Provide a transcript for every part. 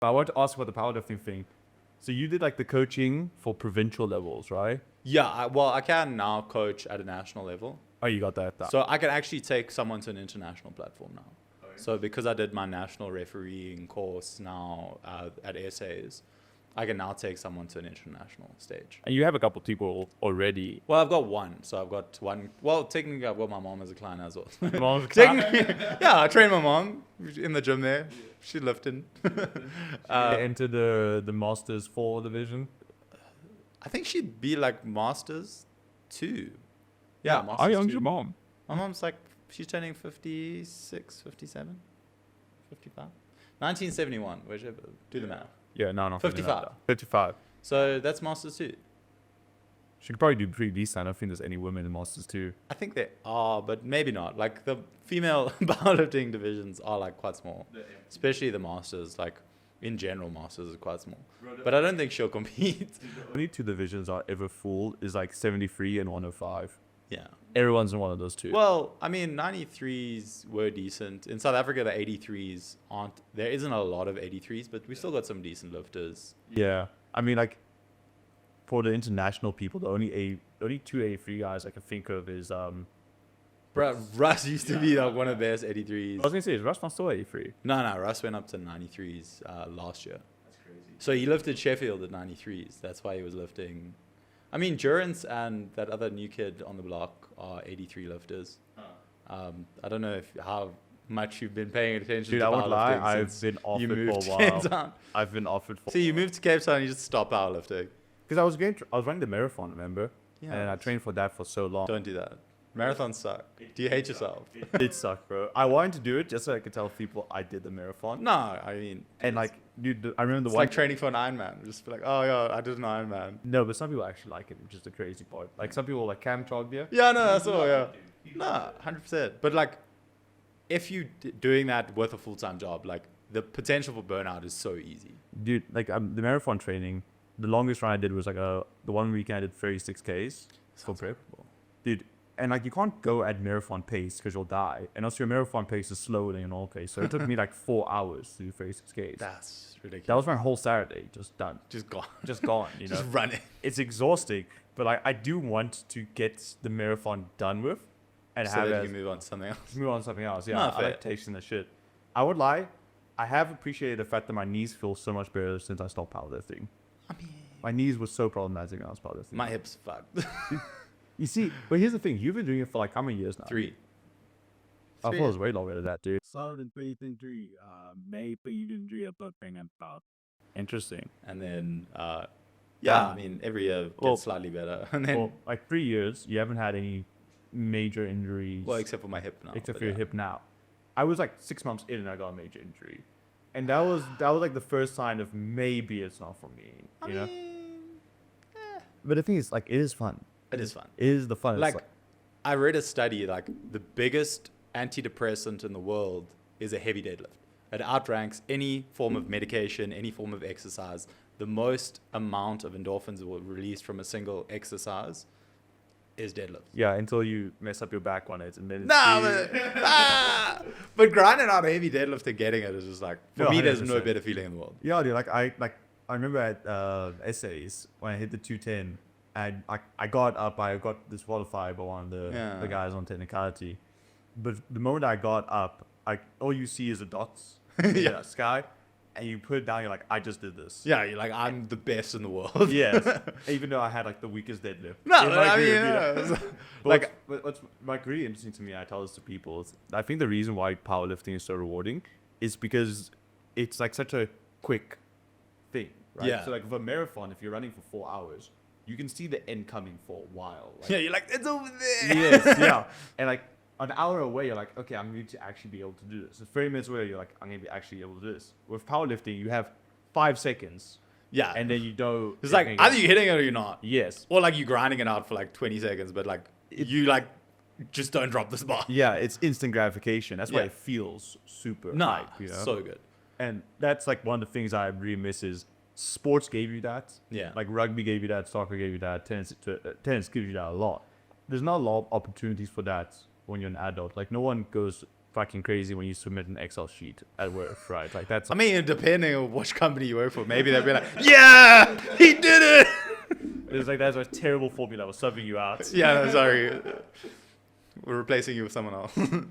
But I want to ask about the powerlifting thing. So you did like the coaching for provincial levels, right? Yeah, I can now coach at a national level. Oh, you got that. So I can actually take someone to an international platform now. So because I did my national refereeing course now at SAs, I can now take someone to an international stage. And you have a couple people already. Well, I've got one. So I've got one. Well, technically, I've got my mom as a client as well. Mom's Technically, yeah, I trained my mom in the gym there. She lifted. entered the Masters 4 division. I think she'd be like Masters 2. Yeah, Masters How young's 2. your mom? My mom's like, she's turning 56, 57, 55. 1971, whichever. Do the math. Yeah, no, not 55. 55. So that's Masters 2. She could probably do pretty decent. I don't think there's any women in Masters 2. I think there are, but maybe not. Like the female powerlifting divisions are like quite small, especially the Masters. Like in general, Masters is quite small. But I don't think she'll compete. Only 2 divisions are ever full is like 73 and 105. Yeah. Everyone's in one of those 2. Well, I mean, 93s were decent. In South Africa, the 83s aren't. There isn't a lot of 83s, but we still got some decent lifters. Yeah. I mean, like, for the international people, the only 2 83 guys I can think of is Bro, Russ used to be like one of the best I 83s. was gonna say, is Russ not still 83? No, Russ went up to 93s last year. That's crazy. So he lifted Sheffield at 93s. That's why he was lifting. I mean, Durance and that other new kid on the block are 83 lifters. I don't know how much you've been paying attention Dude, to I won't lie, powerlifting I've since been off you it moved for a to while. Cape Town. I've been off it for. So you moved to Cape Town and you just stopped powerlifting. Because I was running the marathon, remember? Yeah. And I trained for that for so long. Don't do that. Marathons suck. Do you hate yourself? It sucked, bro. I wanted to do it just so I could tell people I did the marathon. No, I mean, And like, dude, I remember the it's one. like training for an Ironman. Just be like, oh yeah, I did an Ironman. No, but some people actually like it, which is the crazy part. Like some people like Cam Trogdea. Yeah, no, that's all. Yeah, no, 100%. But like, if you doing that with a full-time job, like the potential for burnout is so easy. Dude, like the marathon training, the longest run I did was like the one weekend I did 36Ks for prep. Dude, and like you can't go at marathon pace because you'll die. And also your marathon pace is slower than your normal pace. So it took me like 4 hours to do 36Ks. That's ridiculous. That was my whole Saturday, just done. just gone. Just gone, you know? Just running. It's exhausting, but like I do want to get the marathon done with and So have that it you as, can move on to something else. move on to something else. Yeah, No, I fair. like tasting the shit. I would lie, I have appreciated the fact that my knees feel so much better since I stopped powerlifting. I mean, My knees were so problematic when I was powerlifting. my hips fucked. You see, but here's the thing: you've been doing it for like how many years now? 3. I thought it was way longer than that, dude. Solid three. Maybe about thing about. Interesting. And then, yeah, Yeah. I mean, every year gets Well- slightly better. And then, Well, like 3 years, you haven't had any major injuries, well, except for my hip now. except but for your yeah. hip now. I was like 6 months in and I got a major injury, and that was like the first sign of maybe it's not for me, you know. But the thing is, like, it is fun. It is fun. It is the fun. It's Like, I read a study, like, the biggest antidepressant in the world is a heavy deadlift. It outranks any form of medication, any form of exercise. The most amount of endorphins will released from a single exercise is deadlift. yeah, until you mess up your back on it, and then it's Nah, you- but grinding out a heavy deadlift and getting it is just like, for No, me, there's no 100%. better feeling in the world. Yeah, dude. I remember at essays when I hit the 210, and I got up. I got disqualified by one of the Yeah. guys on technicality. But the moment I got up, all you see is the dots in Yeah. the sky, and you put it down. You're like, I just did this. Yeah, you're like, I'm the best in the world. Yes. Even though I had like the weakest deadlift. No, In but my I mean, group, you know. yeah, it's But like, what's like really interesting to me, I tell this to people, is I think the reason why powerlifting is so rewarding is because it's like such a quick thing, right? Yeah. So like with a marathon, if you're running for 4 hours, you can see the end coming for a while. Like, yeah, you're like, it's over there. yes, yeah. And like an hour away, you're like, okay, I'm going to actually be able to do this. And 30 minutes away, you're like, I'm going to be actually able to do this. With powerlifting, you have 5 seconds, Yeah. and then you know. It's like, either you're hitting it or you're not. Yes. Or like you're grinding it out for like 20 seconds, but like, you like, just don't drop this bar. Yeah, it's instant gratification. That's why Yeah. it feels super Nah, hype, you know? so good. And that's like one of the things I really miss is sports gave you that. Yeah. Like rugby gave you that, soccer gave you that, tennis gives you that a lot. There's not a lot of opportunities for that when you're an adult. Like no one goes fucking crazy when you submit an Excel sheet at work, right? Like that's I mean, depending on which company you work for, maybe they'll be like, yeah, he did it. it's like that's a terrible formula. We're subbing you out. Yeah, no, sorry. We're replacing you with someone else who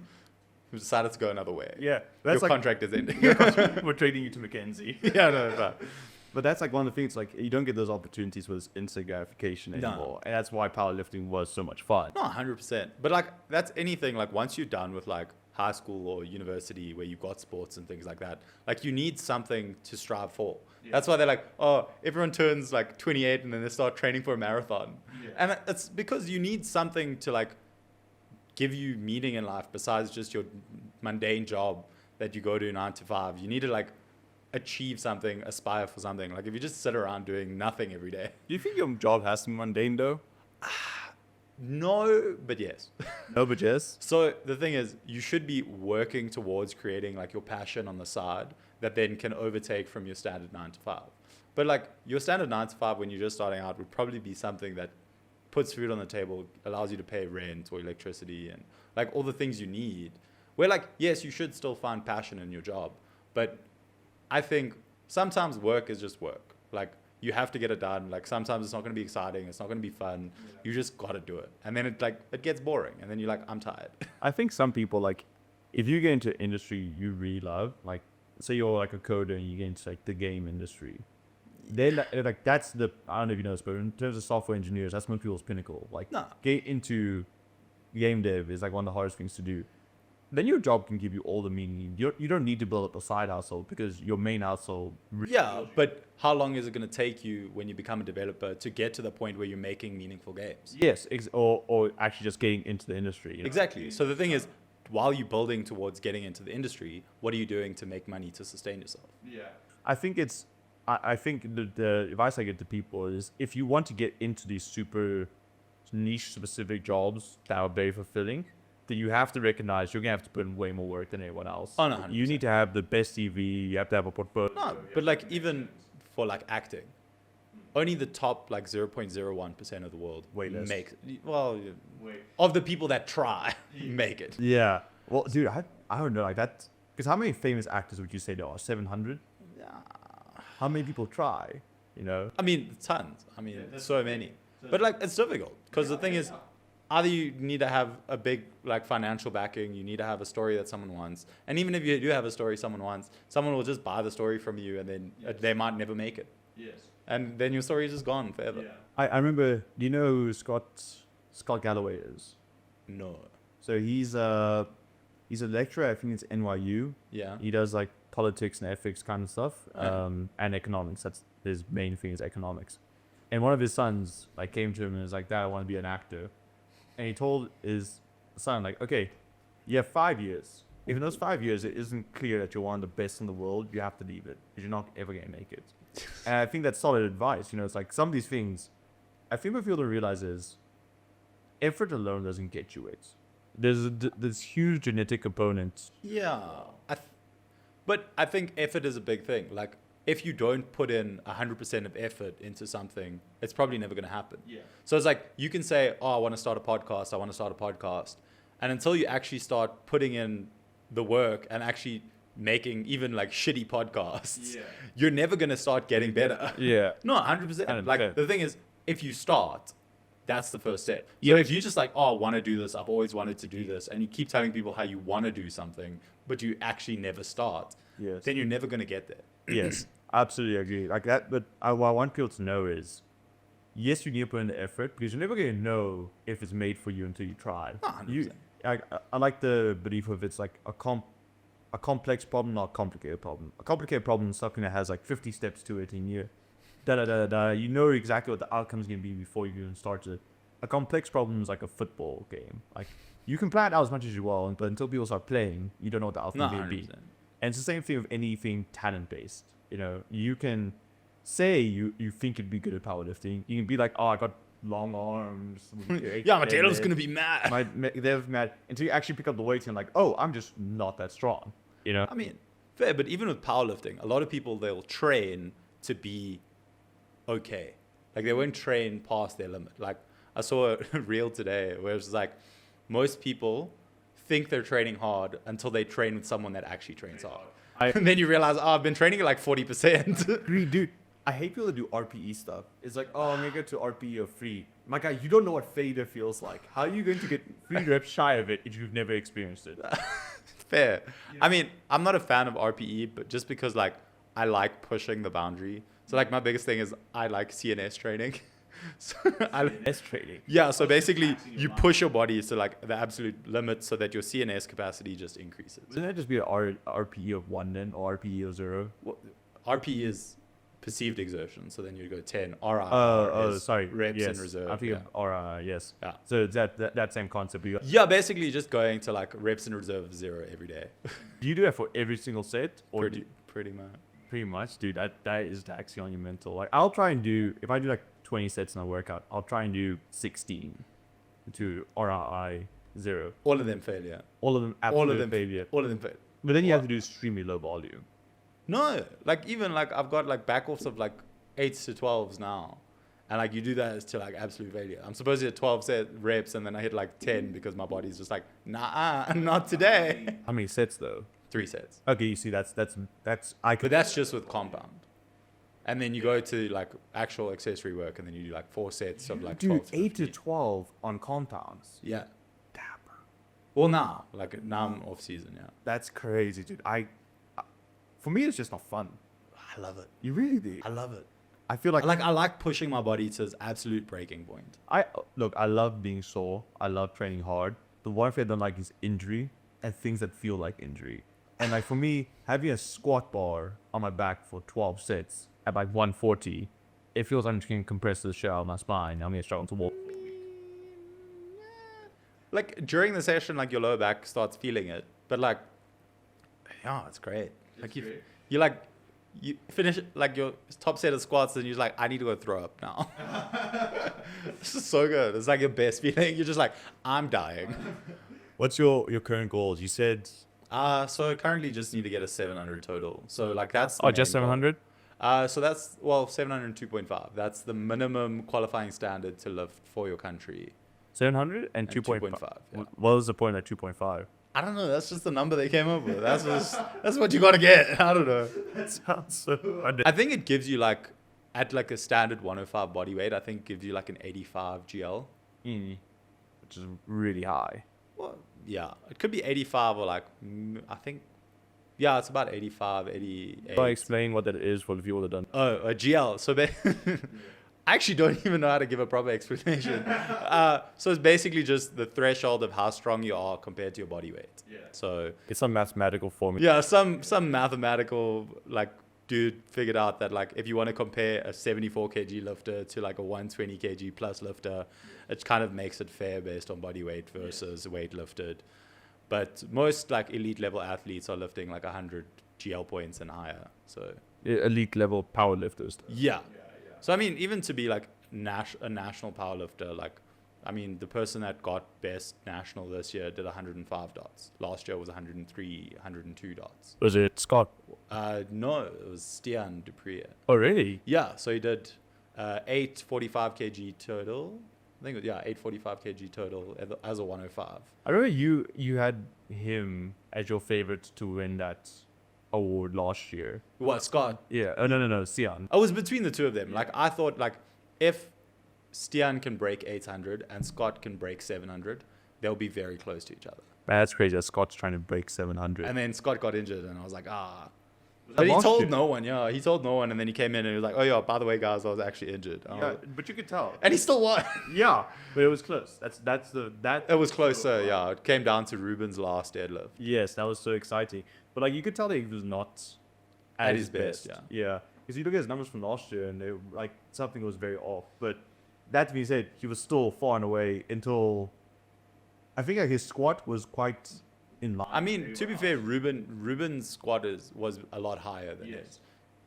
decided to go another way. Yeah, Your that's like contract is ending. we're trading you to Mackenzie. Yeah, no, no. But that's like one of the things, like you don't get those opportunities with instant gratification No. anymore, and that's why powerlifting was so much fun. No, 100%. But like, that's anything. Like, once you're done with like high school or university where you've got sports and things like that, like you need something to strive for. Yeah. That's why they're like, oh, everyone turns like 28 and then they start training for a marathon. Yeah. And it's because you need something to like give you meaning in life besides just your mundane job that you go to 9 to 5. You need to like achieve something, aspire for something. Like if you just sit around doing nothing every day. Do you think your job has to be mundane though? No, but yes. No, but yes. So the thing is, you should be working towards creating like your passion on the side that then can overtake from your standard 9 to 5. But like your standard 9 to 5 when you're just starting out would probably be something that puts food on the table, allows you to pay rent or electricity and like all the things you need. Where like, yes, you should still find passion in your job, but I think sometimes work is just work. Like you have to get it done. Like sometimes it's not going to be exciting. It's not going to be fun. Yeah. You just got to do it. And then it gets boring. And then you're like, I'm tired. I think some people like, if you get into industry you really love, like say you're like a coder and you get into like the game industry, they like that's the, I don't know if you know this, but in terms of software engineers, that's most people's pinnacle. Like get into game dev is like one of the hardest things to do. Then your job can give you all the meaning. You don't need to build up a side hustle because your main hustle. Yeah, but how long is it going to take you when you become a developer to get to the point where you're making meaningful games? Yes, or actually just getting into the industry. You know? Exactly. So the thing is, while you're building towards getting into the industry, what are you doing to make money to sustain yourself? Yeah, I think it's. I think the advice I get to people is if you want to get into these super niche specific jobs that are very fulfilling, then you have to recognize you're gonna have to put in way more work than everyone else. Oh, no, 100%. You need to have the best CV. You have to have a portfolio. No, but like even for like acting, only the top like 0.01% of the world make. Well, of the people that try make it. Yeah. Well, dude, I don't know like that. Because how many famous actors would you say there are? 700. How many people try? You know. I mean, tons. I mean, so many. But like, it's difficult because the thing is, either you need to have a big like financial backing, you need to have a story that someone wants, and even if you do have a story someone wants, someone will just buy the story from you, and then they might never make it. Yes. And then your story is just gone forever. Yeah. I remember. Do you know who Scott Galloway is? No. So he's a lecturer. I think it's NYU. Yeah. He does like politics and ethics kind of stuff, and economics. That's his main thing is economics. And one of his sons like came to him and was like, "Dad, I want to be an actor." And he told his son like, "Okay, you have 5 years. If in those 5 years it isn't clear that you're one of the best in the world, you have to leave it because you're not ever gonna make it." And I think that's solid advice. You know, it's like some of these things. I think what people don't realize is effort alone doesn't get you it. There's this huge genetic component. Yeah. But I think effort is a big thing. Like, if you don't put in 100% of effort into something, it's probably never going to happen. Yeah. So it's like, you can say, oh, I want to start a podcast. And until you actually start putting in the work and actually making even like shitty podcasts, you're never going to start getting better. Yeah. No, 100%. Like, the thing is, if you start, that's the first step. So Yeah. if you just like, oh, I want to do this, I've always wanted to do this, and you keep telling people how you want to do something, but you actually never start, then you're never going to get there. Yes, absolutely agree. Like that, but what I want people to know is, yes, you need to put in the effort because you're never going to know if it's made for you until you try. 100%. I like the belief of it's like a complex problem, not a complicated problem. A complicated problem is something that has like 50 steps to it, and you know exactly what the outcome is going to be before you even start it. A complex problem is like a football game. Like you can plan it out as much as you want, but until people start playing, you don't know what the outcome is going to be. And it's the same thing with anything talent-based. You know, you can say you think you'd be good at powerlifting. You can be like, oh, I got long arms. Yeah, my tailor's going to be mad. They're mad. Until you actually pick up the weights and like, oh, I'm just not that strong. You know? I mean, fair, but even with powerlifting, a lot of people, they'll train to be okay. Like, they won't train past their limit. Like, I saw a reel today where it was like, most people think they're training hard until they train with someone that actually trains hard. I- And then you realize, oh, I've been training at like 40%. Dude, I hate people that do RPE stuff. It's like, oh, I'm going to go to RPE or free. My guy, you don't know what failure feels like. How are you going to get 3 reps shy of it if you've never experienced it? Fair. I mean, I'm not a fan of RPE, but just because like I like pushing the boundary. So like my biggest thing is I like CNS training. So S training. yeah, so basically you push your body to like the absolute limit so that your CNS capacity just increases. Wouldn't that just be an RPE of 1 then, or RPE of 0? RPE is perceived exertion, so then you go 10. RI is Sorry. reps yes. in reserve. I think yeah. yes. Yeah. So it's that same concept. Yeah, basically just going to like reps in reserve of 0 every day. Do you do that for every single set? Or Pretty much. pretty much, dude. That is taxing on your mental. Like, I'll try and do, if I do like 20 sets in a workout, I'll try and do 16 to RI 0. All of them failure. All of them absolute failure. All of them fail. But then you have to do extremely low volume. No, like even like I've got like back-offs of like 8s to 12s now. And like you do that to like absolute failure. I'm supposed to hit 12 reps and then I hit like 10 because my body's just like, nah, not today. How many sets though? 3 sets. Okay, you see, that's I could. But that's just with compound. And then you go to like actual accessory work and then you do like 4 sets of like 12 dude, 8 to 12 on compounds. Yeah. Damn, bro. Well, now I'm off season, yeah. That's crazy, dude. For me, it's just not fun. I love it. You really do. I love it. I feel like I like pushing my body to its absolute breaking point. I love being sore. I love training hard. The one thing I don't like is injury and things that feel like injury. And like for me, having a squat bar on my back for 12 sets at like 140, it feels like I'm just getting compressed to the shell of my spine. I'm gonna struggle to walk. Like during the session, like your lower back starts feeling it, but like, yeah, it's great. Like you finish like your top set of squats and you're like, I need to go throw up now. This is so good. It's like your best feeling. You're just like, I'm dying. What's your current goals? You said So I currently just need to get a 700 total. So like that's the just main goal. 700. So that's 702.5. That's the minimum qualifying standard to lift for your country. 700 and 2.5. 2.5. Yeah. What was the point at 2.5? I don't know. That's just the number they came up with. That's what you got to get. I don't know. That sounds so. I think it gives you like at like a standard 105 body weight. I think it gives you like an 85 GL. Which is really high. Well, yeah, it could be 85 or like I think. Yeah, it's about 85, 88. Can I explain what that is for the people that don't? Oh, a GL. So I actually don't even know how to give a proper explanation. So it's basically just the threshold of how strong you are compared to your body weight. Yeah. So It's some mathematical formula. yeah, some mathematical like dude figured out that like if you want to compare a 74 kg lifter to like a 120 kg plus lifter, it kind of makes it fair based on body weight versus weight lifted. But most like elite level athletes are lifting like 100 GL points and higher. So Elite level powerlifters. yeah. So I mean, even to be like a national powerlifter, like I mean, the person that got best national this year did 105 dots. Last year was 103, 102 dots. Was it Scott? No, it was Stian Dupree. Oh, really? Yeah, so he did 845 kg total. I think, 845 kg total as a 105. I remember you had him as your favorite to win that award last year. What, Scott? Yeah. Oh, no, Sian. I was between the two of them. Like, I thought, like, if Stian can break 800 and Scott can break 700, they'll be very close to each other. Man, that's crazy that Scott's trying to break 700. And then Scott got injured, and I was like, But he told no one, He told no one, and then he came in and he was like, oh, yeah, by the way, guys, I was actually injured. Yeah, but you could tell. And he still won. Yeah, but it was close. It was closer, yeah. It came down to Ruben's last deadlift. Yes, that was so exciting. But like you could tell that he was not At his best, yeah. Yeah, because you look at his numbers from last year, and they like something was very off. But that being said, he was still far and away until I think like his squat was quite in line. I mean, to be fair, Ruben's squat was a lot higher than his.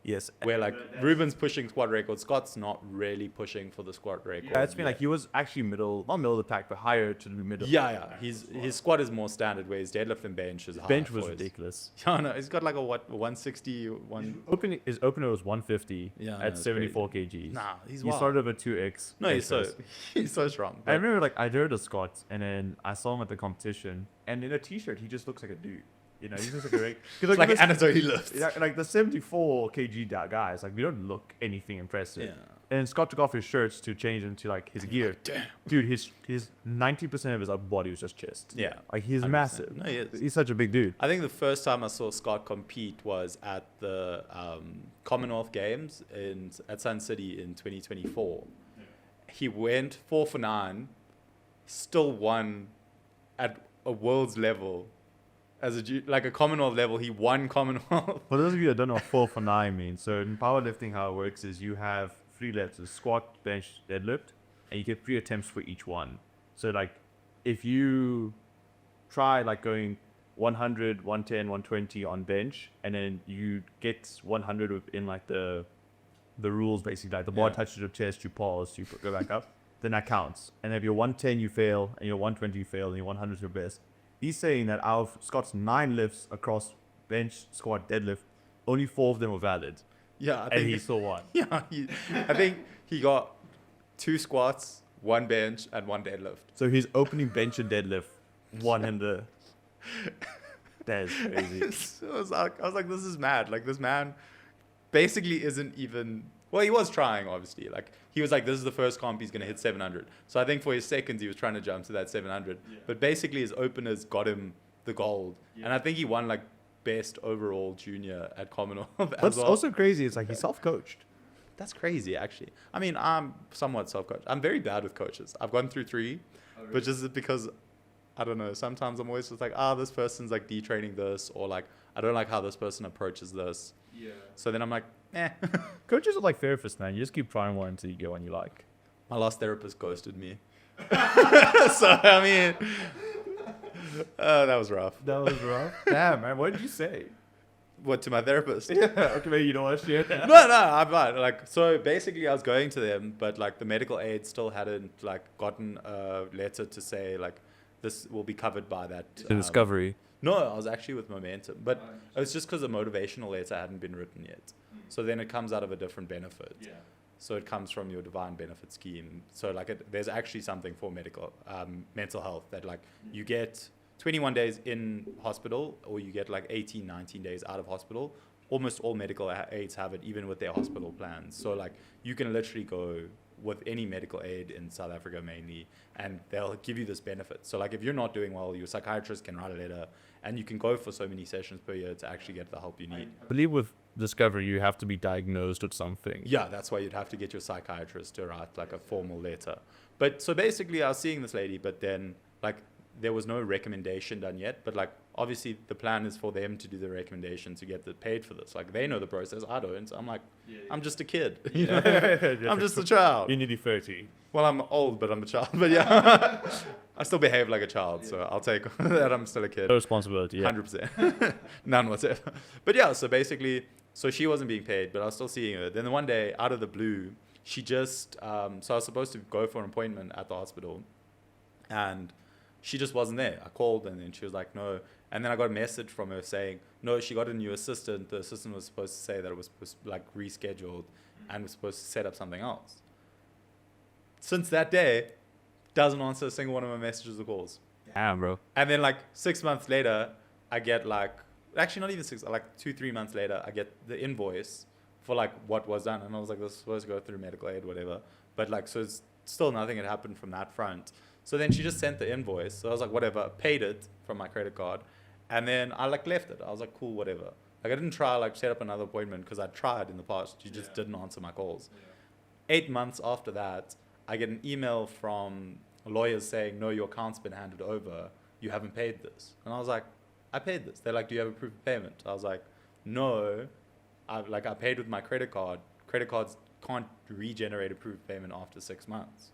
Yes. Where like Ruben's pushing squat record, Scott's not really pushing for the squat record. Yeah, it's been like he was actually not middle of the pack, but higher to the middle. Yeah. His squat is more standard, where his deadlift and bench is high. Bench was ridiculous. Yeah, no, he's got like a 160. His opener was 150 Yeah, at 74 kgs. Nah, he's He wild. started over 2x. No, he's so strong. I remember like I did a squat and then I saw him at the competition and in a t-shirt he just looks like a dude. You know, he just looks like a regular. It's like Antidepressant lifts. Like the 74 kg guys, like we don't look anything impressive. Yeah. And Scott took off his shirts to change into like his gear. Damn. Dude, his 90% of his upper body was just chest. Yeah. Like he's 100%. massive. No, he is. He's such a big dude. I think the first time I saw Scott compete was at the Commonwealth Games at Sun City in 2024. Yeah. He went 4 for 9, still won at a world's level. As a Commonwealth level, he won Commonwealth. For those of you that don't know what 4 for 9 means, so in powerlifting, how it works is you have 3 lefts: squat, bench, deadlift, and you get 3 attempts for each one. So like, if you try like going 100, 110, 120 on bench, and then you get 100 within like the rules, basically like the bar touches your chest, you pause, you go back up, then that counts. And if you're 110, you fail, and you're 120, you fail, and you're 100 is your best. He's saying that out of Scott's 9 lifts across bench, squat, deadlift, only 4 of them were valid. Yeah, and he still won. Yeah, I think he got 2 squats, 1 bench, and 1 deadlift. So he's opening bench and deadlift, one in the. That is crazy. I was like, this is mad. Like, this man basically isn't even. Well, he was trying, obviously. Like, he was like, this is the first comp he's going to hit 700. So I think for his seconds, he was trying to jump to that 700. Yeah. But basically, his openers got him the gold. Yeah. And I think he won, like, best overall junior at Commonwealth. What's also crazy is, like, he's self-coached. That's crazy, actually. I mean, I'm somewhat self-coached. I'm very bad with coaches. I've gone through 3. Oh, really? But just because, I don't know, sometimes I'm always just like, this person's, like, detraining this. Or, like, I don't like how this person approaches this. Yeah. So then I'm like, Coaches are like therapists, man. You just keep trying one until you get one you like. My last therapist ghosted me. So, I mean, that was rough. That was rough? Damn, man. What did you say? What, to my therapist? Yeah. Okay, maybe you don't want to share that. No, I'm fine. Like, so basically I was going to them, but like the medical aid still hadn't like gotten a letter to say like this will be covered by that. The Discovery. No, I was actually with Momentum, but it was just because the motivational letter hadn't been written yet. So then it comes out of a different benefit. Yeah. So it comes from your defined benefit scheme. So like there's actually something for mental health that like you get 21 days in hospital or you get like 18, 19 days out of hospital. Almost all medical aids have it, even with their hospital plans. So like you can literally go with any medical aid in South Africa mainly, and they'll give you this benefit. So like if you're not doing well, your psychiatrist can write a letter and you can go for so many sessions per year to actually get the help you need. I believe with Discovery, you have to be diagnosed with something. Yeah, that's why you'd have to get your psychiatrist to write like a formal letter. But so basically I was seeing this lady, but then like there was no recommendation done yet, but like obviously the plan is for them to do the recommendation to get paid for this. Like they know the process, I don't. So I'm like, I'm just a kid. You know? I'm just a child. You're nearly 30. Well, I'm old, but I'm a child. But yeah, I still behave like a child, so I'll take that I'm still a kid. No responsibility, yeah. 100%. None whatsoever. But yeah, so basically, so she wasn't being paid, but I was still seeing her. Then one day, out of the blue, she just, so I was supposed to go for an appointment at the hospital, and she just wasn't there. I called, and then she was like, no. And then I got a message from her saying, no, she got a new assistant. The assistant was supposed to say that it was like rescheduled and was supposed to set up something else. Since that day, doesn't answer a single one of my messages or calls. Damn, bro. And then like 6 months later, I get like, actually not even 6, like 2-3 months later, I get the invoice for like what was done. And I was like, this is supposed to go through medical aid, whatever. But like, so it's still nothing had happened from that front. So then she just sent the invoice. So I was like, whatever, paid it from my credit card. And then I like left it. I was like, cool, whatever. Like I didn't try like set up another appointment because I tried in the past. She just didn't answer my calls. 8 months after that, I get an email from lawyers saying, no, your account's been handed over. You haven't paid this. And I was like, I paid this. They're like, do you have a proof of payment? I was like, no. I paid with my credit card. Credit cards can't regenerate a proof of payment after 6 months.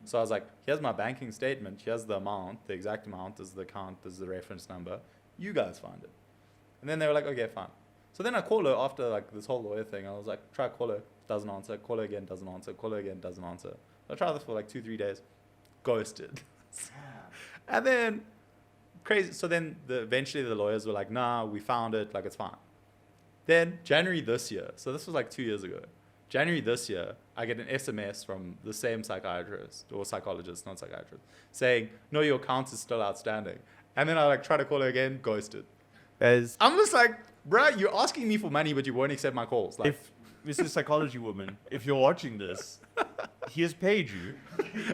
So I was like, here's my banking statement. Here's the amount. The exact amount is the account. This is the reference number. You guys find it. And then they were like, okay, fine. So then I call her after like this whole lawyer thing. I was like, try call her, doesn't answer. Call her again, doesn't answer. Call her again, doesn't answer. I tried this for like 2-3 days, ghosted. And then crazy. So then eventually the lawyers were like, nah, we found it, like it's fine. Then January this year, so this was like 2 years ago. January this year, I get an SMS from the same psychiatrist or psychologist, not psychiatrist, saying, no, your account is still outstanding. And then I like try to call her again, ghosted. As I'm just like, bruh, you're asking me for money, but you won't accept my calls. Like, if Mrs. Psychology Woman, if you're watching this, he has paid you.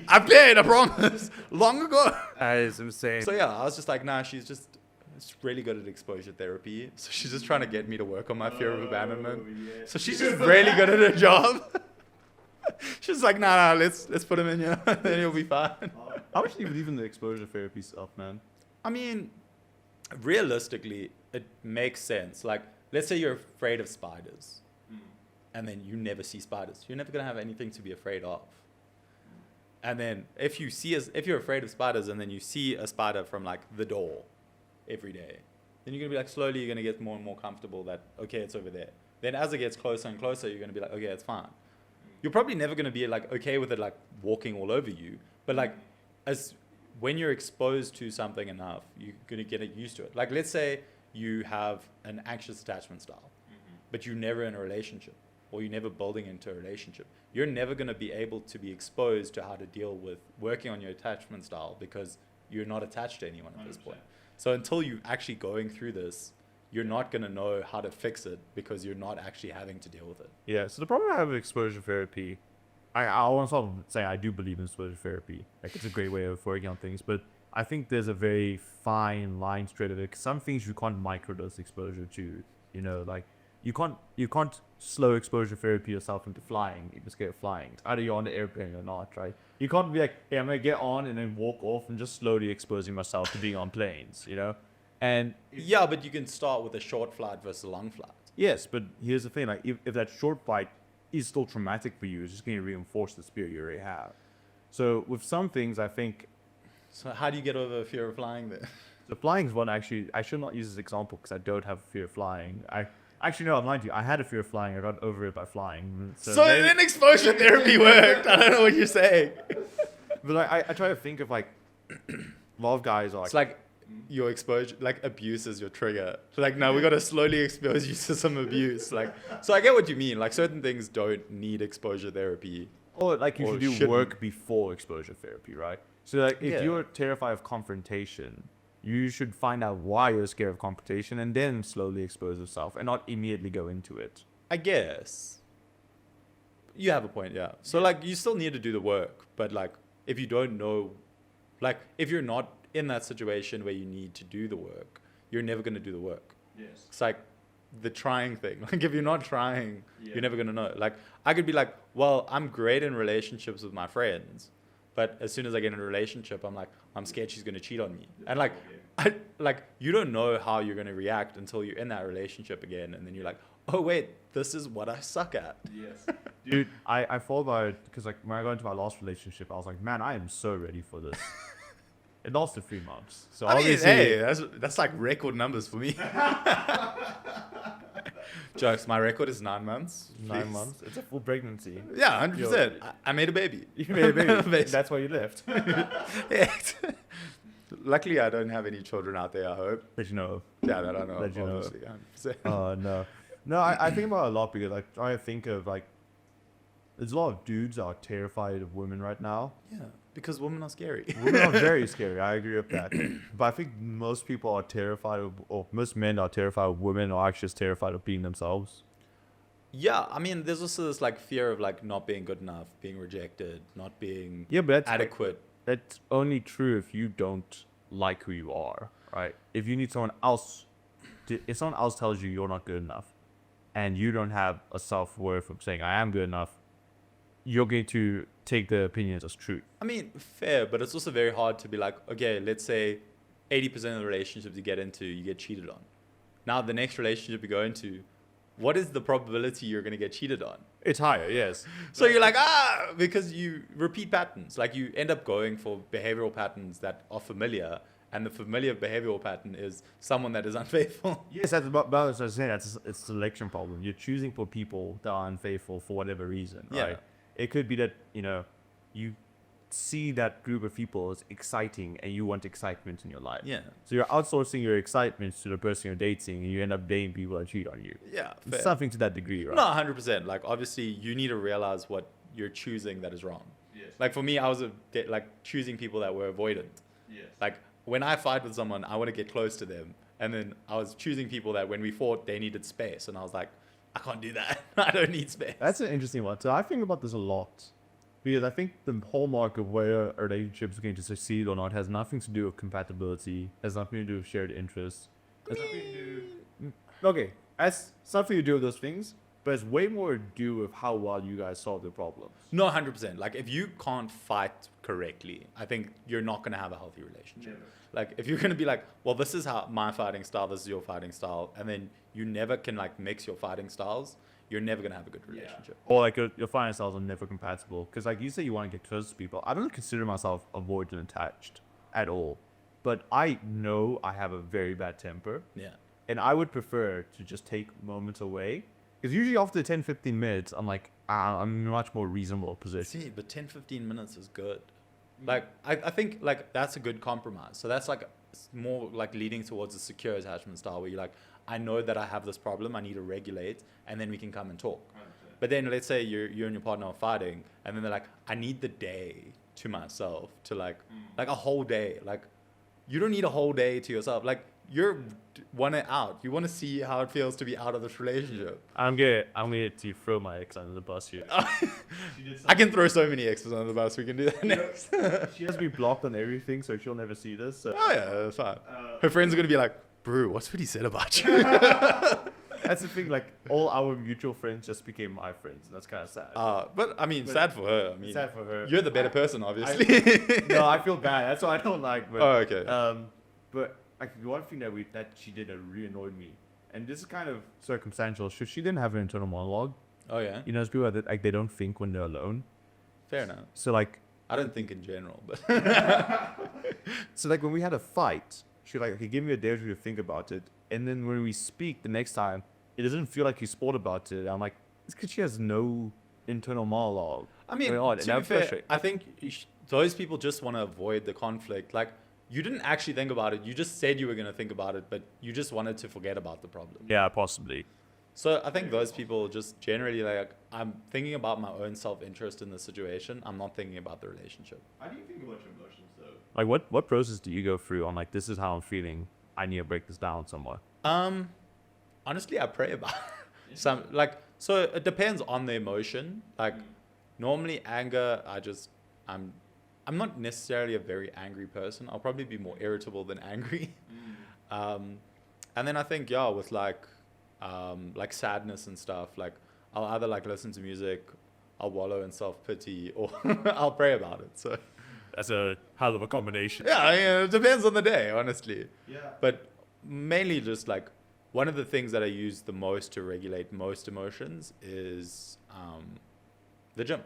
I paid, I promise, long ago. That is insane. So yeah, I was just like, nah, she's really good at exposure therapy. So she's just trying to get me to work on my fear of abandonment. Yeah. So she's just really good at her job. She's like, nah, let's put him in here, then he'll be fine. How much do you believe in the exposure therapy stuff, man? I mean, realistically, it makes sense. Like, let's say you're afraid of spiders, and then you never see spiders. You're never gonna have anything to be afraid of. And then if you're afraid of spiders, and then you see a spider from like the door every day, then you're gonna be like, slowly you're gonna get more and more comfortable that, okay, it's over there. Then as it gets closer and closer, you're gonna be like, okay, it's fine. You're probably never gonna be like okay with it like walking all over you, but like as when you're exposed to something enough, you're gonna get used to it. Like let's say you have an anxious attachment style, but you're never in a relationship, or you're never building into a relationship. You're never gonna be able to be exposed to how to deal with working on your attachment style because you're not attached to anyone at this point. So until you're actually going through this, you're not going to know how to fix it because you're not actually having to deal with it. Yeah, so the problem I have with exposure therapy, I want to say I do believe in exposure therapy. Like, it's a great way of working on things, but I think there's a very fine line straight of it. 'Cause some things you can't microdose exposure to, you know, like you can't slow exposure therapy yourself into flying. You're scared of flying. It's either you're on the airplane or not, right? You can't be like, hey, I'm going to get on and then walk off and just slowly exposing myself to being on planes, you know? And yeah, but you can start with a short flight versus a long flight. yes, but here's the thing, like if that short flight is still traumatic for you, it's just going to reinforce the spirit you already have. So with some things, I think So how do you get over a fear of flying then? the flying is one. Actually, I should not use this example because I don't have a fear of flying. Actually, no, I'm lying to you. I had a fear of flying. I got over it by flying. So maybe- then exposure therapy worked. I don't know what you're saying. But I try to think of like a lot of guys are like, It's like your exposure, like abuse is your trigger. So like, no, we got to slowly expose you to some abuse. Like, so I get what you mean. Like certain things don't need exposure therapy. or like you or should do shouldn't. work before exposure therapy, right? So like if Yeah. you're terrified of confrontation, you should find out why you're scared of confrontation and then slowly expose yourself and not immediately go into it. I guess. You have a point, yeah. So like you still need to do the work, but like if you don't know, like if you're not in that situation where you need to do the work, you're never going to do the work. Yes. It's like the trying thing. Like if you're not trying, Yeah. you're never going to know. Like I could be like, well, I'm great in relationships with my friends, but as soon as I get in a relationship, I'm like, I'm scared she's going to cheat on me. And like, you don't know how you're going to react until you're in that relationship again. And then you're like, oh wait, this is what I suck at. Yes. Dude, I thought about it because like when I got into my last relationship, I was like, man, I am so ready for this. It lasted 3 months. So I mean, obviously, hey, that's like record numbers for me. Jokes, my record is 9 months. 9 Please. months. It's a full pregnancy. Yeah, 100%. I made a baby. You made a baby. Basically. That's why you left. Yeah. Luckily, I don't have any children out there, I hope. But you know. Yeah, that I know. That you know. Obviously, 100%. No. No, I think about it a lot because like I think of like there's a lot of dudes that are terrified of women right now. Yeah, because women are scary. Women are very scary. I agree with that. But I think most people are terrified of, or most men are terrified of women, or actually just terrified of being themselves. Yeah, I mean, there's also this like fear of like not being good enough, being rejected, not being Yeah, but that's adequate. that's only true if you don't like who you are, right? If you need someone else, if someone else tells you you're not good enough, and you don't have a self-worth of saying I am good enough, you're going to take the opinions as truth. I mean, fair, but it's also very hard to be like, okay, let's say 80% of the relationships you get into, you get cheated on. Now, the next relationship you go into, what is the probability you're going to get cheated on? It's higher, yes. So you're like, because you repeat patterns. Like you end up going for behavioral patterns that are familiar, And the familiar behavioral pattern is someone that is unfaithful. Yes, that's about what I was saying. It's a selection problem. You're choosing for people that are unfaithful for whatever reason, Yeah. right? It could be that, you see that group of people as exciting and you want excitement in your life. Yeah. So you're outsourcing your excitement to the person you're dating and you end up dating people that cheat on you. Yeah. It's Fair. something to that degree, right? No, 100%. Like, obviously, you need to realize what you're choosing that is wrong. Yes. Like, for me, I was choosing people that were avoidant. Yes. Like, when I fight with someone, I want to get close to them. And then I was choosing people that when we fought, they needed space. And I was like, I can't do that. I don't need space. That's an interesting one. So I think about this a lot. Because I think the hallmark of whether a relationship is going to succeed or not has nothing to do with compatibility, has nothing to do with shared interests. Has nothing to do... Okay, has something to do with those things, but it's way more to do with how well you guys solve the problems. No, 100%. Like, if you can't fight correctly, I think you're not going to have a healthy relationship. Never. Like, if you're going to be like, well, this is how my fighting style, this is your fighting style, and then you never can, like, mix your fighting styles, you're never going to have a good relationship. Or like your finance styles are never compatible. Because like you say you want to get close to people. I don't consider myself avoidant attached at all. But I know I have a very bad temper. Yeah. And I would prefer to just take moments away. Because usually after 10, 15 minutes, I'm like, I'm in a much more reasonable position. See, but 10, 15 minutes is good. Like, I think, like, that's a good compromise. So that's, like, more, like, leading towards a secure attachment style where you're like, I know that I have this problem, I need to regulate, and then we can come and talk. 100%. But then let's say you and your partner are fighting, and then they're like, I need the day to myself to, like a whole day. Like, you don't need a whole day to yourself. Like, you want it out. You want to see how it feels to be out of this relationship. I'm gonna to throw my ex under the bus here. I can throw so many exes under the bus. We can do that next. She has me blocked on everything, so she'll never see this. So. Oh yeah, that's fine. Her friends are gonna be like, "Bro, what's what he said about you?" That's the thing. Like all our mutual friends just became my friends. And that's kind of sad. But I mean, sad for her. I mean, sad for her. You're the better person, obviously. No, I feel bad. That's why I don't like. But, Oh, okay. But like the one thing that she did that really annoyed me, and this is kind of circumstantial. She didn't have an internal monologue. Oh yeah. You know, there's people that like they don't think when they're alone. Fair enough. So like, I don't think in general, but so like when we had a fight, she like, okay, give me a day or two to think about it, and then when we speak the next time, it doesn't feel like you spoke about it. I'm like, it's because she has no internal monologue. I mean, Very odd. to And be I'm fair, frustrated. I think those people just want to avoid the conflict. Like, you didn't actually think about it. You just said you were going to think about it, but you just wanted to forget about the problem. Yeah, possibly. So I think those people just generally like, I'm thinking about my own self-interest in the situation. I'm not thinking about the relationship. How do you think about your emotions, though? Like, what process do you go through on like, this is how I'm feeling, I need to break this down somewhat? Honestly, I pray about it. So it depends on the emotion. Like, normally anger, I'm not necessarily a very angry person. I'll probably be more irritable than angry. And then I think, yeah, with like sadness and stuff, like I'll either like listen to music, I'll wallow in self-pity, or I'll pray about it. So That's a hell of a combination. yeah, I mean, it depends on the day, honestly. Yeah. But mainly just like one of the things that I use the most to regulate most emotions is the gym.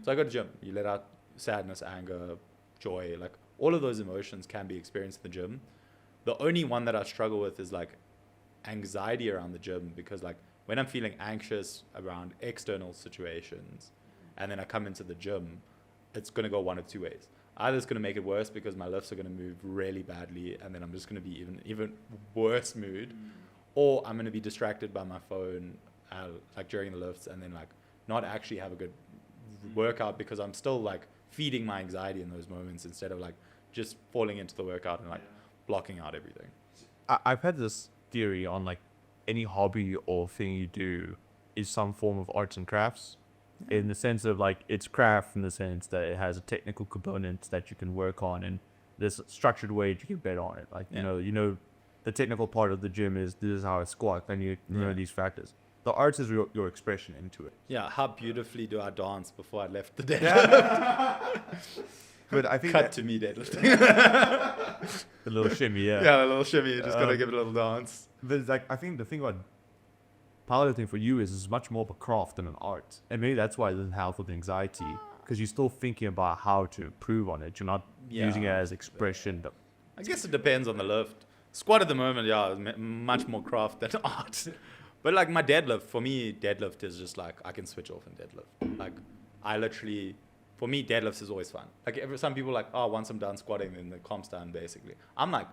So I go to gym. You let out sadness, anger, joy, like all of those emotions can be experienced in the gym. The only one that I struggle with is like anxiety around the gym, because like when I'm feeling anxious around external situations and then I come into the gym, it's going to go one of two ways. Either it's going to make it worse because my lifts are going to move really badly and then I'm just going to be even worse mood, or I'm going to be distracted by my phone like during the lifts and then like not actually have a good workout because I'm still like feeding my anxiety in those moments instead of like just falling into the workout and like blocking out everything. I've had this theory on like any hobby or thing you do is some form of arts and crafts, in the sense of like it's craft in the sense that it has a technical component that you can work on and there's a structured way to get better on it. Like, you know, the technical part of the gym is this is how I squat and you know these factors. The arts is your expression into it. Yeah, how beautifully do I dance before I left the deadlift? But I think Cut to me deadlifting. the little shimmy, yeah. Yeah, a little shimmy. You just got to give it a little dance. But it's like, I think the thing about powerlifting for you is much more of a craft than an art. And maybe that's why it doesn't help with anxiety, because you're still thinking about how to improve on it. You're not using it as expression. I guess it depends on the lift. Squat at the moment, yeah, is much more craft than art. But like my deadlift, for me, deadlift is just like I can switch off in deadlift. Like I literally, for me, deadlifts is always fun. Like some people are like, oh, once I'm done squatting, then the comp's done, basically. I'm like,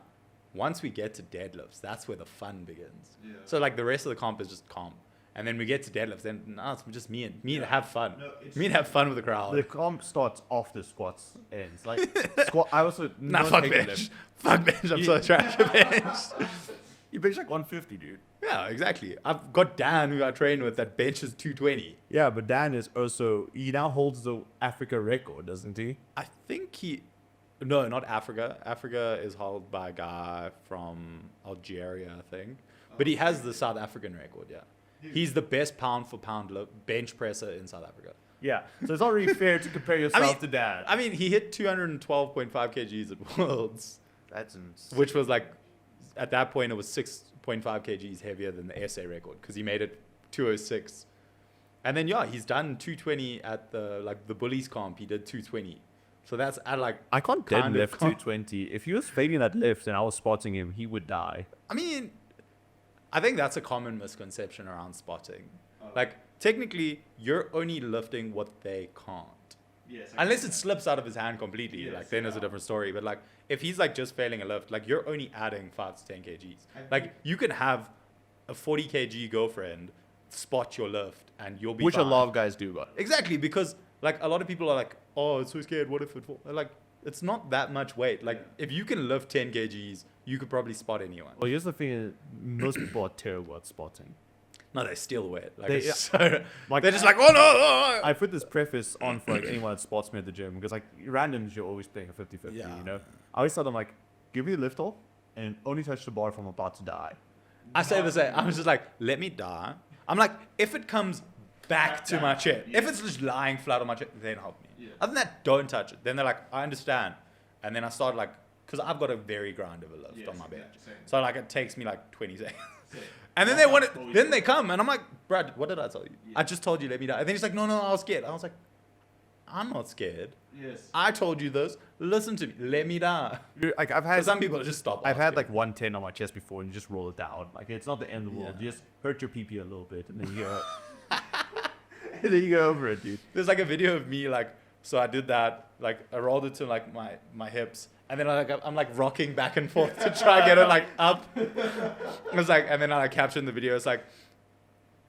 once we get to deadlifts, that's where the fun begins. Yeah. So like the rest of the comp is just comp. And then we get to deadlifts, then no, it's just me and have fun. No, me and have fun with the crowd. The comp starts after squats ends. Like squat, I also fuck bench. Fuck bench. I'm so trash at bench. You bench like 150, dude. Yeah, exactly. I've got Dan who I train with that benches 220. Yeah, but Dan is also he now holds the Africa record, doesn't he? I think no, not Africa. Africa is held by a guy from Algeria, I think. But he has the South African record, yeah. He's the best pound for pound bench presser in South Africa. Yeah, so it's not really fair to compare yourself to Dan. I mean, he hit 212.5 kgs at Worlds. That's insane. Which was like, at that point, it was 6.5 kgs heavier than the SA record because he made it 206. And then, yeah, he's done 220 at the Bullies comp. He did 220. So that's at like... I can't deadlift 220. If he was failing that lift and I was spotting him, he would die. I mean... I think that's a common misconception around spotting. Like, technically, you're only lifting what they can't. Yes, unless it slips out of his hand completely. Yes, like, then it's a different story. But, like, if he's, like, just failing a lift, like, you're only adding 5 to 10 kgs. Like, you can have a 40 kg girlfriend spot your lift, and you'll be Which fine. a lot of guys do, but exactly, because, like, a lot of people are like, oh, it's so scared. What if it falls? Like, it's not that much weight. Like, if you can lift 10 kgs, you could probably spot anyone. Well, here's the thing. Most people are terrible at spotting. No, they steal weight. Like, they're just like, oh, no. I put this preface on for like anyone that spots me at the gym because like randoms, you're always playing a 50-50, yeah. you know? I always tell them like, give me the lift off and only touch the bar if I'm about to die. I say the same. I was just like, let me die. I'm like, if it comes back to my chair, if it's just lying flat on my chair, then help me. Yeah. Other than that, don't touch it. Then they're like, I understand. And then I start like, because I've got a very grind of a lift on my bench. So like it takes me like 20 seconds. And then then they come and I'm like, Brad, what did I tell you? Yeah. I just told you, let me die. And then he's like, no, I was scared. I was like, I'm not scared. Yes. I told you this. Listen to me. Let me die. Like I've had some people just stop. I've had like 110 on my chest before and you just roll it down. Like it's not the end of the world. You just hurt your PP a little bit and then you go and then you go over it, dude. There's like a video of me like, so I did that, like I rolled it to like my hips. And then I'm like rocking back and forth to try and get it like up. It was like, and then I like captioned the video. It's like,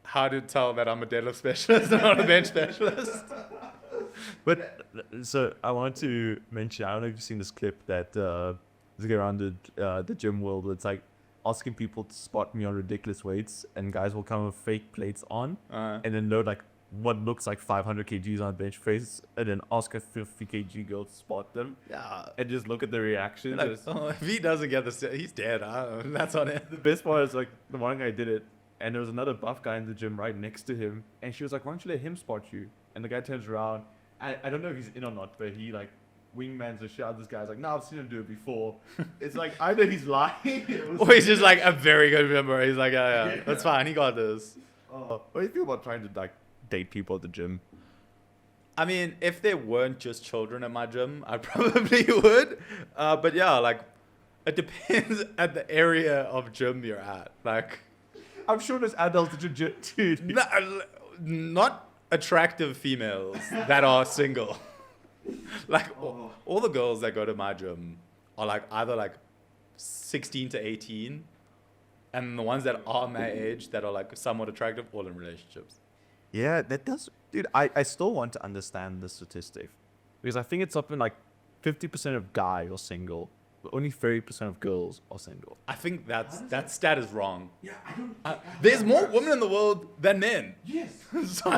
how to tell that I'm a deadlift specialist and not a bench specialist. But so I wanted to mention, I don't know if you've seen this clip that is around the gym world. It's like asking people to spot me on ridiculous weights, and guys will come with fake plates on, and then load like what looks like 500 kgs on bench press, and then ask a 50 kg girl to spot them. Yeah. And just look at the reaction. Like, if he doesn't get this, he's dead. That's on it. The best part is like the one guy did it, and there was another buff guy in the gym right next to him, and she was like, why don't you let him spot you? And the guy turns around. I don't know if he's in or not, but he like wingmans the shit out of this guy's like, no, I've seen him do it before. It's like either he's lying or he's just like a very good member. He's like, yeah, that's fine. He got this. What do you feel about trying to like date people at the gym? I mean, if there weren't just children at my gym, I probably would. But yeah, like it depends at the area of gym you're at. Like, I'm sure there's adults at your gym too. Not attractive females that are single. Like all the girls that go to my gym are like either like 16 to 18, and the ones that are my age that are like somewhat attractive, all in relationships. Yeah, that does, dude. I still want to understand the statistic because I think it's something like 50% of guys are single, but only 30% of girls are single. I think that stat is wrong. Yeah, I don't. There's more women in the world than men. Yes. So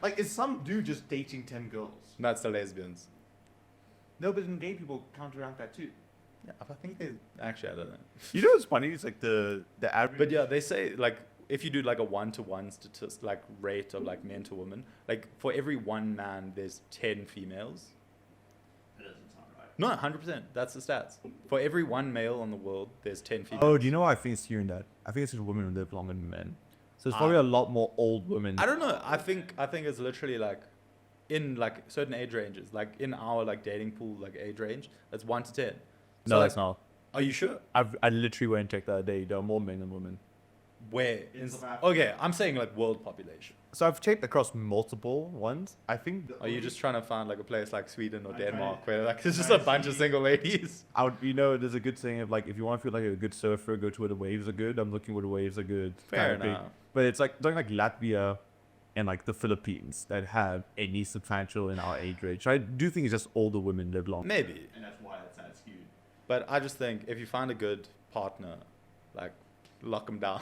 like, is some dude just dating 10 girls? That's the lesbians. No, but then gay people counteract that too. Yeah, I think they actually, I don't know. You know what's funny? It's like the average. But yeah, they say like if you do like a 1-to-1 statistic, like rate of like men to women, like for every one man, there's 10 females. That doesn't sound right. No, 100%. That's the stats. For every one male in the world, there's 10 females. Oh, do you know why I think it's hearing that? I think it's because women live longer than men. So it's probably a lot more old women. I don't know. I think it's literally like in like certain age ranges, like in our like dating pool, like age range, that's 1 to 10. So No, like, that's not. Are you sure? I literally went and checked the other day. There are more men than women. Where? In South Africa. Okay, I'm saying like world population. So I've checked across multiple ones. I think. Are you just trying to find like a place like Sweden or Denmark where like there's just a bunch of single ladies? There's a good saying of like, if you want to feel like a good surfer, go to where the waves are good. I'm looking where the waves are good. Fair kind of thing. enough. But it's like something like Latvia and like the Philippines that have any substantial in our age range. So I do think it's just older women live long. Maybe. And that's why it's that skewed. But I just think if you find a good partner, like lock them down.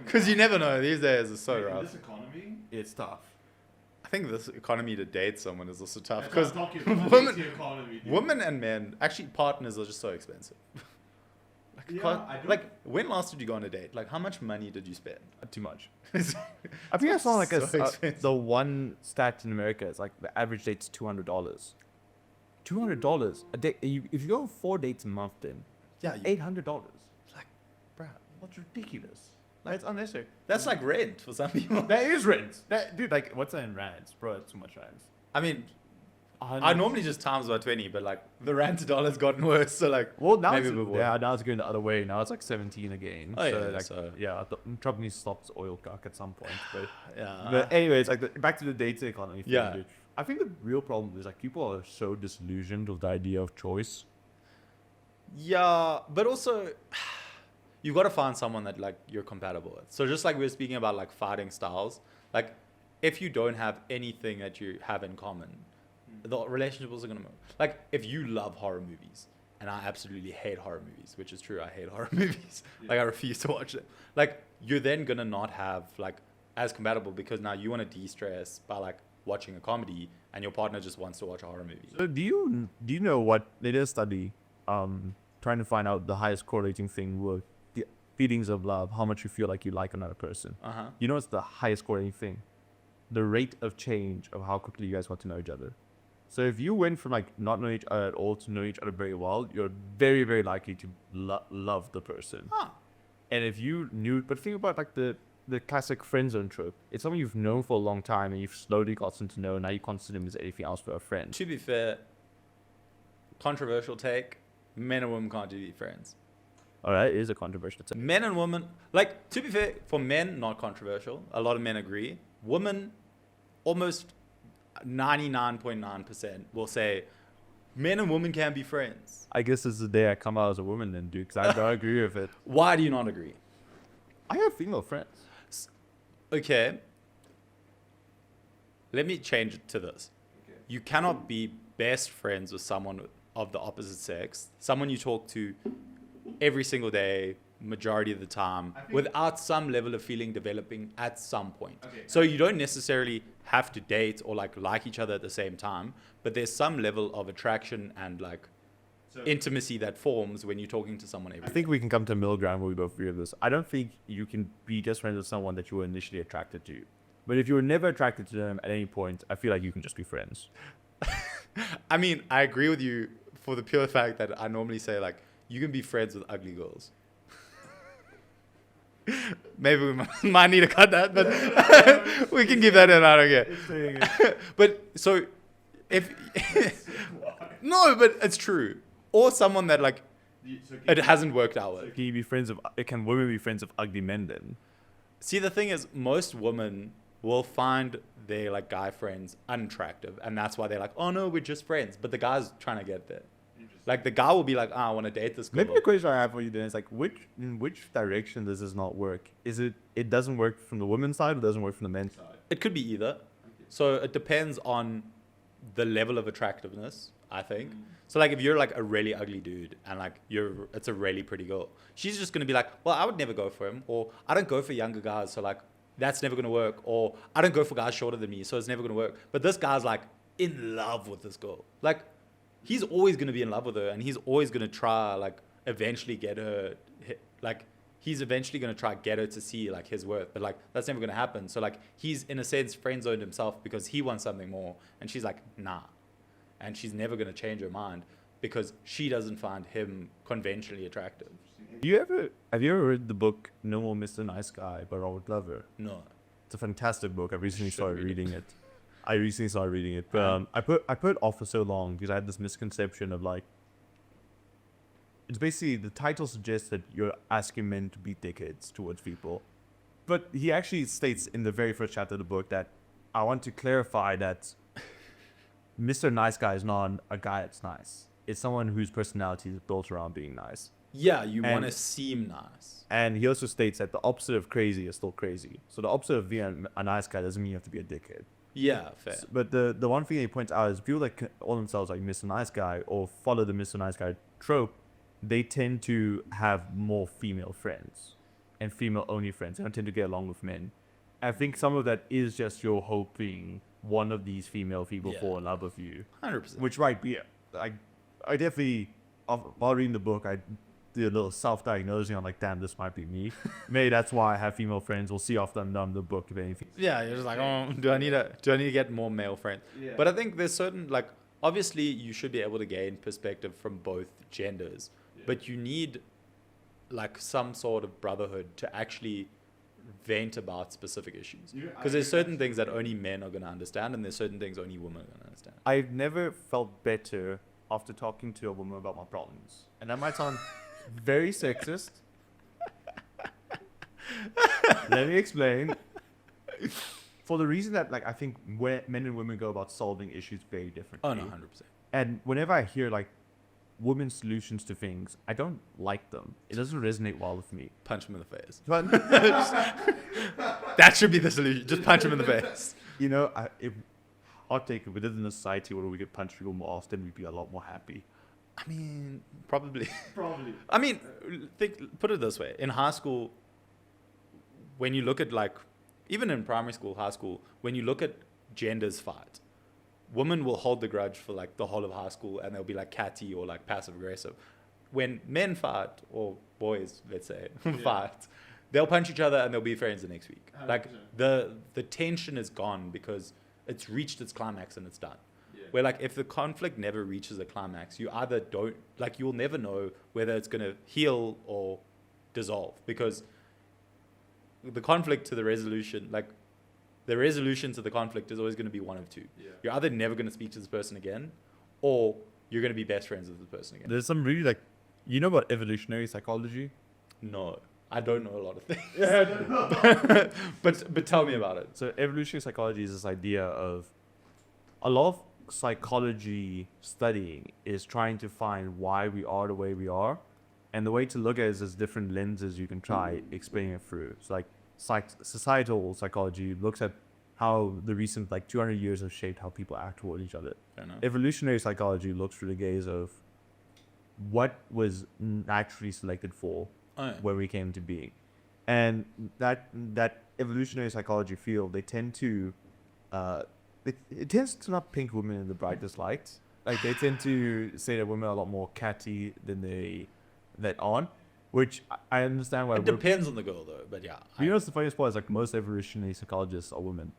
Because you never know. These days it's so rough. In this economy, it's tough. I think this economy to date someone is also tough That's because what I'm talking about. women, The economy, dude. women and men, actually partners are just so expensive. Like, Yeah, I don't- like when last did you go on a date? Like how much money did you spend? Too much. I think I saw like So expensive. the one stat in America is like the average date's $200. $200 a day. If you go 4 dates a month, then Yeah, $800. like, bruh, That's ridiculous. Like, it's unnecessary. that's like rent for some people. That is rent. Dude, like, what's that in rands, bro? It's too much rands. I mean, I normally just times by 20, but like the rand to dollar's gotten worse. So like, Well, now maybe it's, a bit more. now it's going the other way. Now it's like 17 again. Oh, so, yeah, like, so- yeah, Trump needs to stop his oil cock at some point. But, Yeah. but anyways, like back to the data economy thing, Yeah. dude. I think the real problem is like people are so disillusioned with the idea of choice. Yeah, but also you've got to find someone that like you're compatible with. So just like we were speaking about like fighting styles, like if you don't have anything that you have in common, the relationship is going to move. Like if you love horror movies and I absolutely hate horror movies, which is true, I hate horror movies. Like I refuse to watch them. Like you're then going to not have like as compatible because now you want to de-stress by like watching a comedy and your partner just wants to watch a horror movie. So do you know what they did a study trying to find out the highest correlating thing with the feelings of love, how much you feel like you like another person. Uh-huh. You know what's the highest correlating thing? The rate of change of how quickly you guys got to know each other. So if you went from like not knowing each other at all to know each other very well, you're very, very likely to love the person. Huh. And if you knew, but think about like the classic friendzone trope. It's someone you've known for a long time and you've slowly gotten to know. And now you consider them as anything else but a friend. To be fair, controversial take, men and women can't be friends. All right, it is a controversial take. Men and women, like, to be fair, for men, not controversial. A lot of men agree. Women, almost 99.9% will say men and women can be friends. I guess this is the day I come out as a woman then, dude, because I don't agree with it. Why do you not agree? I have female friends. Okay. Let me change it to this. Okay. You cannot be best friends with someone of the opposite sex, someone you talk to every single day, majority of the time, without some level of feeling developing at some point. Okay. So you don't necessarily have to date or like each other at the same time, but there's some level of attraction and like intimacy that forms when you're talking to someone every I think we can come to a middle ground where we both agree with this. I don't think you can be just friends with someone that you were initially attracted to. But if you were never attracted to them at any point, I feel like you can just be friends. I mean, I agree with you for the pure fact that I normally say like you can be friends with ugly girls. Maybe we might need to cut that, but we can give that in. I don't care. But so if no, but it's true. Or someone that like it hasn't worked out with. Can you be friends of? Can women be friends of ugly men then? See, the thing is, most women will find their like guy friends unattractive, and that's why they're like, "Oh no, we're just friends." But the guy's trying to get there. Like the guy will be like, "I want to date this girl." Maybe the question I have for you then is like, in which direction does this not work? Is it doesn't work from the women's side or doesn't work from the men's side? It could be either. So it depends on the level of attractiveness, I think. So like if you're like a really ugly dude and like it's a really pretty girl, she's just gonna be like, well, I would never go for him, or I don't go for younger guys, so like that's never gonna work, or I don't go for guys shorter than me, so it's never gonna work. But this guy's like in love with this girl. Like he's always gonna be in love with her, and he's always gonna try like eventually get her like he's eventually going to try get her to see like his worth, but like that's never going to happen. So like he's in a sense friend zoned himself because he wants something more, and she's like nah, and she's never going to change her mind because she doesn't find him conventionally attractive. Have you ever read the book No More Mr. Nice Guy by Robert Glover? No. It's a fantastic book. I recently Should started read it. reading it. But I put it off for so long because I had this misconception of like it's basically the title suggests that you're asking men to be dickheads towards people. But he actually states in the very first chapter of the book that I want to clarify that Mr. Nice Guy is not a guy that's nice. It's someone whose personality is built around being nice. Yeah, you And- want to seem nice. And he also states that the opposite of crazy is still crazy. So the opposite of being a nice guy doesn't mean you have to be a dickhead. Yeah, fair. But the one thing he points out is people that call themselves like Mr. Nice Guy or follow the Mr. Nice Guy trope, they tend to have more female friends and female only friends. They don't tend to get along with men. I think some of that is just you're hoping one of these female people Yeah. fall in love with you, 100%. which might be. I definitely, while reading the book, I did a little self-diagnosing. I'm like, damn, this might be me. Maybe that's why I have female friends. We'll see after I'm done with the book if anything. Yeah, you're just like, oh, do I need to get more male friends? Yeah. But I think there's certain, like, obviously you should be able to gain perspective from both genders, but you need like some sort of brotherhood to actually vent about specific issues. Because there's certain things that only men are going to understand, and there's certain things only women are going to understand. I've never felt better after talking to a woman about my problems. And that might sound very sexist. Let me explain. For the reason that, like, I think men and women go about solving issues very differently. Oh, no, 100%. And whenever I hear, like, women's solutions to things, I don't like them. It doesn't resonate well with me. Punch him in the face. But, That should be the solution. Just punch him in the face. you know, I'll take it. We live in a society where we could punch people more often, we'd be a lot more happy. I mean, probably. Probably. I mean, put it this way. In high school, when you look at, like, even in primary school, high school, when you look at genders fight, women will hold the grudge for, like, the whole of high school, and they'll be, like, catty or, like, passive-aggressive. When men fight, or boys, let's say, fight, they'll punch each other and they'll be friends the next week. 100%. Like, the tension is gone because it's reached its climax and it's done. Where, like, if the conflict never reaches a climax, you either don't, like, you'll never know whether it's going to heal or dissolve, because the conflict to the resolution, like, the resolution to the conflict is always going to be one of two. Yeah. You're either never going to speak to this person again, or you're going to be best friends with this person again. There's some really, like, you know about evolutionary psychology? No, I don't know a lot of things. but tell me about it. So evolutionary psychology is this idea of a lot of psychology studying is trying to find why we are the way we are, and the way to look at it is there's different lenses you can try explaining it through. So like societal psychology looks at how the recent like 200 years have shaped how people act toward each other. Fair enough. Evolutionary psychology looks through the gaze of what was naturally selected for Oh, yeah. where we came to being, and that evolutionary psychology field, they tend to it tends to not paint women in the brightest light. Like, they tend to say that women are a lot more catty than they let on, which I understand why. It depends on the girl, though. But yeah. You know what's the funniest part is, like, most evolutionary psychologists are women.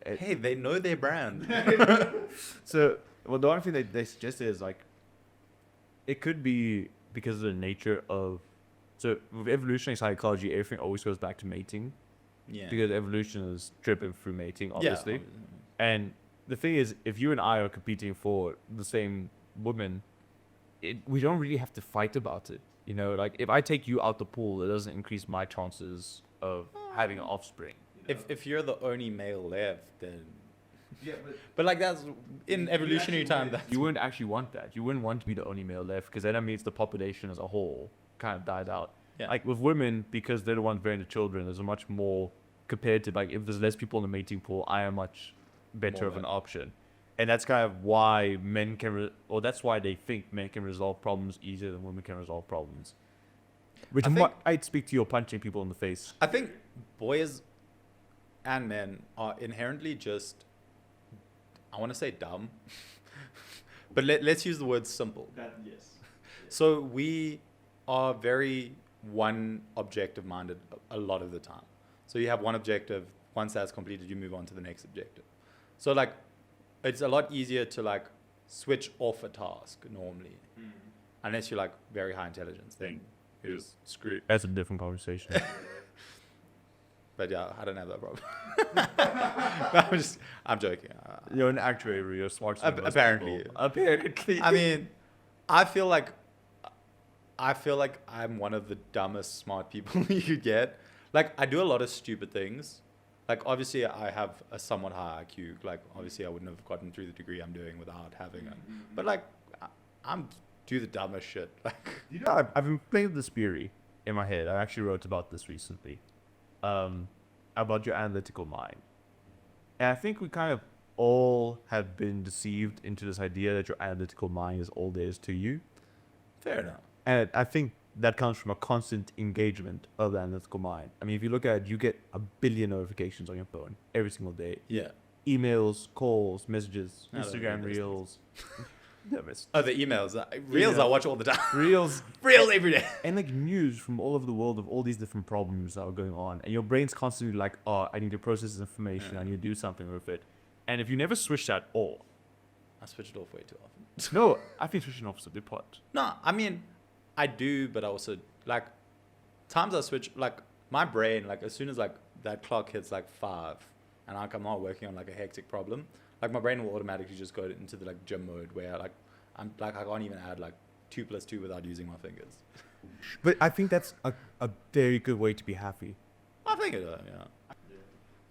Hey, they know their brand. So, well, the one thing they suggested is, like, it could be because of the nature of, so with evolutionary psychology, everything always goes back to mating, Yeah. because evolution is driven through mating, obviously. Yeah. And the thing is, if you and I are competing for the same woman, we don't really have to fight about it. You know, like, if I take you out the pool, it doesn't increase my chances of having an offspring. You know? If you're the only male left, then. Yeah, But like, that's in evolutionary time. That's you wouldn't actually want that. You wouldn't want to be the only male left, because then that means the population as a whole kind of died out. Yeah. Like, with women, because they're the ones bearing the children, there's a much more compared to, like, if there's less people in the mating pool, I am much better More of an likely. option. And that's kind of why men can, or that's why they think men can resolve problems easier than women can resolve problems. Which I is think- why I'd speak to you punching people in the face. I think boys and men are inherently just, I want to say dumb, but let's use the word simple. Yes. So we are very one objective minded a lot of the time. So you have one objective, once that's completed, you move on to the next objective. So, like, it's a lot easier to, like, switch off a task normally, unless you're, like, very high intelligence, then you're just screwed. That's a different conversation. But yeah, I don't have that problem. I'm joking. You're an actuary, you're smart. Apparently. Apparently. I mean, I feel like I feel like I'm one of the dumbest smart people you could get. Like, I do a lot of stupid things. Like, obviously, I have a somewhat high IQ. Like, obviously, I wouldn't have gotten through the degree I'm doing without having it. But, like, I'm do the dumbest shit. Like, You know, I've been playing with this theory in my head. I actually wrote about this recently, about your analytical mind. And I think we kind of all have been deceived into this idea that your analytical mind is all there is to you. fair enough. And I think that comes from a constant engagement of the analytical mind. I mean, if you look at it, you get a billion notifications on your phone every single day. Yeah. Emails, calls, messages, I don't Instagram read those reels. Yeah, miss. Oh, the emails. Reels I watch all the time. Reels. Reels every day. And like news from all over the world of all these different problems that are going on. And your brain's constantly like, oh, I need to process this information. I need to do something with it. And if you never switch that off. I switch it off way too often. No, I think switching off is a big part. No, I mean, I do, but I also, like, times I switch, like, my brain, like, as soon as, like, that clock hits, like, 5, and like, I'm not working on, like, a hectic problem, like, my brain will automatically just go into the, like, gym mode where, like, I can't even add, like, 2 plus 2 without using my fingers. But I think that's a very good way to be happy. I think it is, yeah.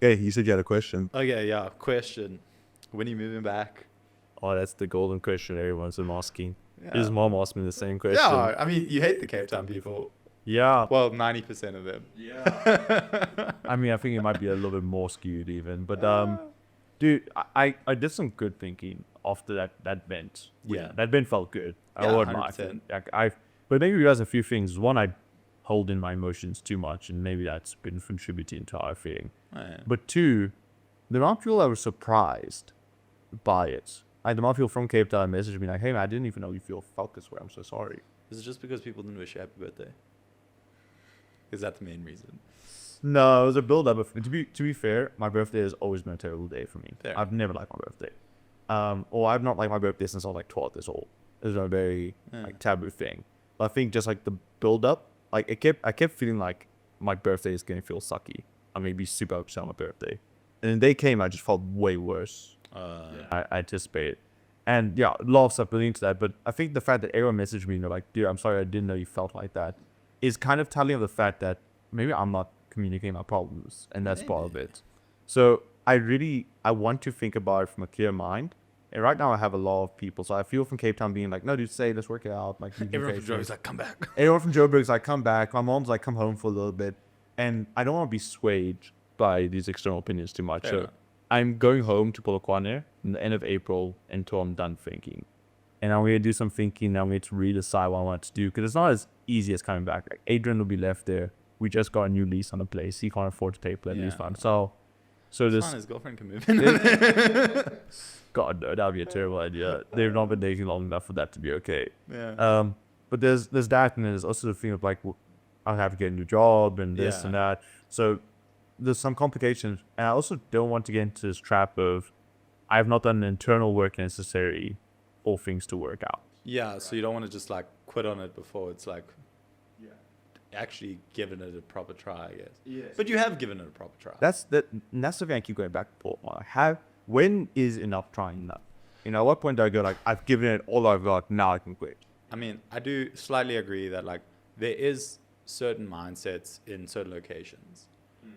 Okay, you said you had a question. Okay, yeah, question. When are you moving back? Oh, that's the golden question everyone's been asking. Yeah. His mom asked me the same question. Yeah, I mean, you hate the Cape Town people. Yeah. Well, 90% of them. Yeah. I mean, I think it might be a little bit more skewed even. But, dude, I did some good thinking after that vent. Yeah. That vent felt good. Yeah, I would not. 100%. But maybe realize a few things. One, I hold in my emotions too much, and maybe that's been contributing to our feeling. Oh, yeah. But two, the amount of people that were surprised by it. Like, the amount of people from Cape Town messaged me like, hey, man, I didn't even know you felt this way. I'm so sorry. Is it just because people didn't wish you happy birthday? Is that the main reason? No, it was a build-up. To be fair, my birthday has always been a terrible day for me. Fair. I've never liked my birthday. Or I've not liked my birthday since I was like 12 years old. It's a very like taboo thing. But I think just like the build-up, like I kept feeling like my birthday is gonna feel sucky. I'm gonna be super upset on my birthday. And then they came, I just felt way worse. I anticipated. And yeah, a lot of stuff building into that. But I think the fact that everyone messaged me, like, dude, I'm sorry, I didn't know you felt like that, is kind of telling of the fact that maybe I'm not communicating my problems, and that's part of it. So I want to think about it from a clear mind. And right now I have a lot of people. So I feel from Cape Town being like, no, dude, say, let's work it out. Like, Everyone from Joburg's like, come back. Everyone from Joburg's like, come back. My mom's like, come home for a little bit. And I don't want to be swayed by these external opinions too much. Fair so enough. I'm going home to Polokwane in the end of April until I'm done thinking. And I'm going to do some thinking. I'm going to redecide what I want to do. Because it's not as easy as coming back. Like, Adrian will be left there. We just got a new lease on the place. He can't afford to pay for that lease fund. So It's this... fine, his girlfriend can move in. God, no, that would be a terrible idea. They've not been dating long enough for that to be okay. Yeah. But there's that, and there's also the thing of like, I'll have to get a new job and this and that. So there's some complications, and I also don't want to get into this trap of I have not done the internal work necessary for things to work out. Yeah, so you don't want to just like quit on it before it's like actually given it a proper try, I guess. Yes. But you have given it a proper try. That's the thing I keep going back to. When is enough trying enough? You know, at what point do I go like, I've given it all I've got, now I can quit? I mean, I do slightly agree that like there is certain mindsets in certain locations.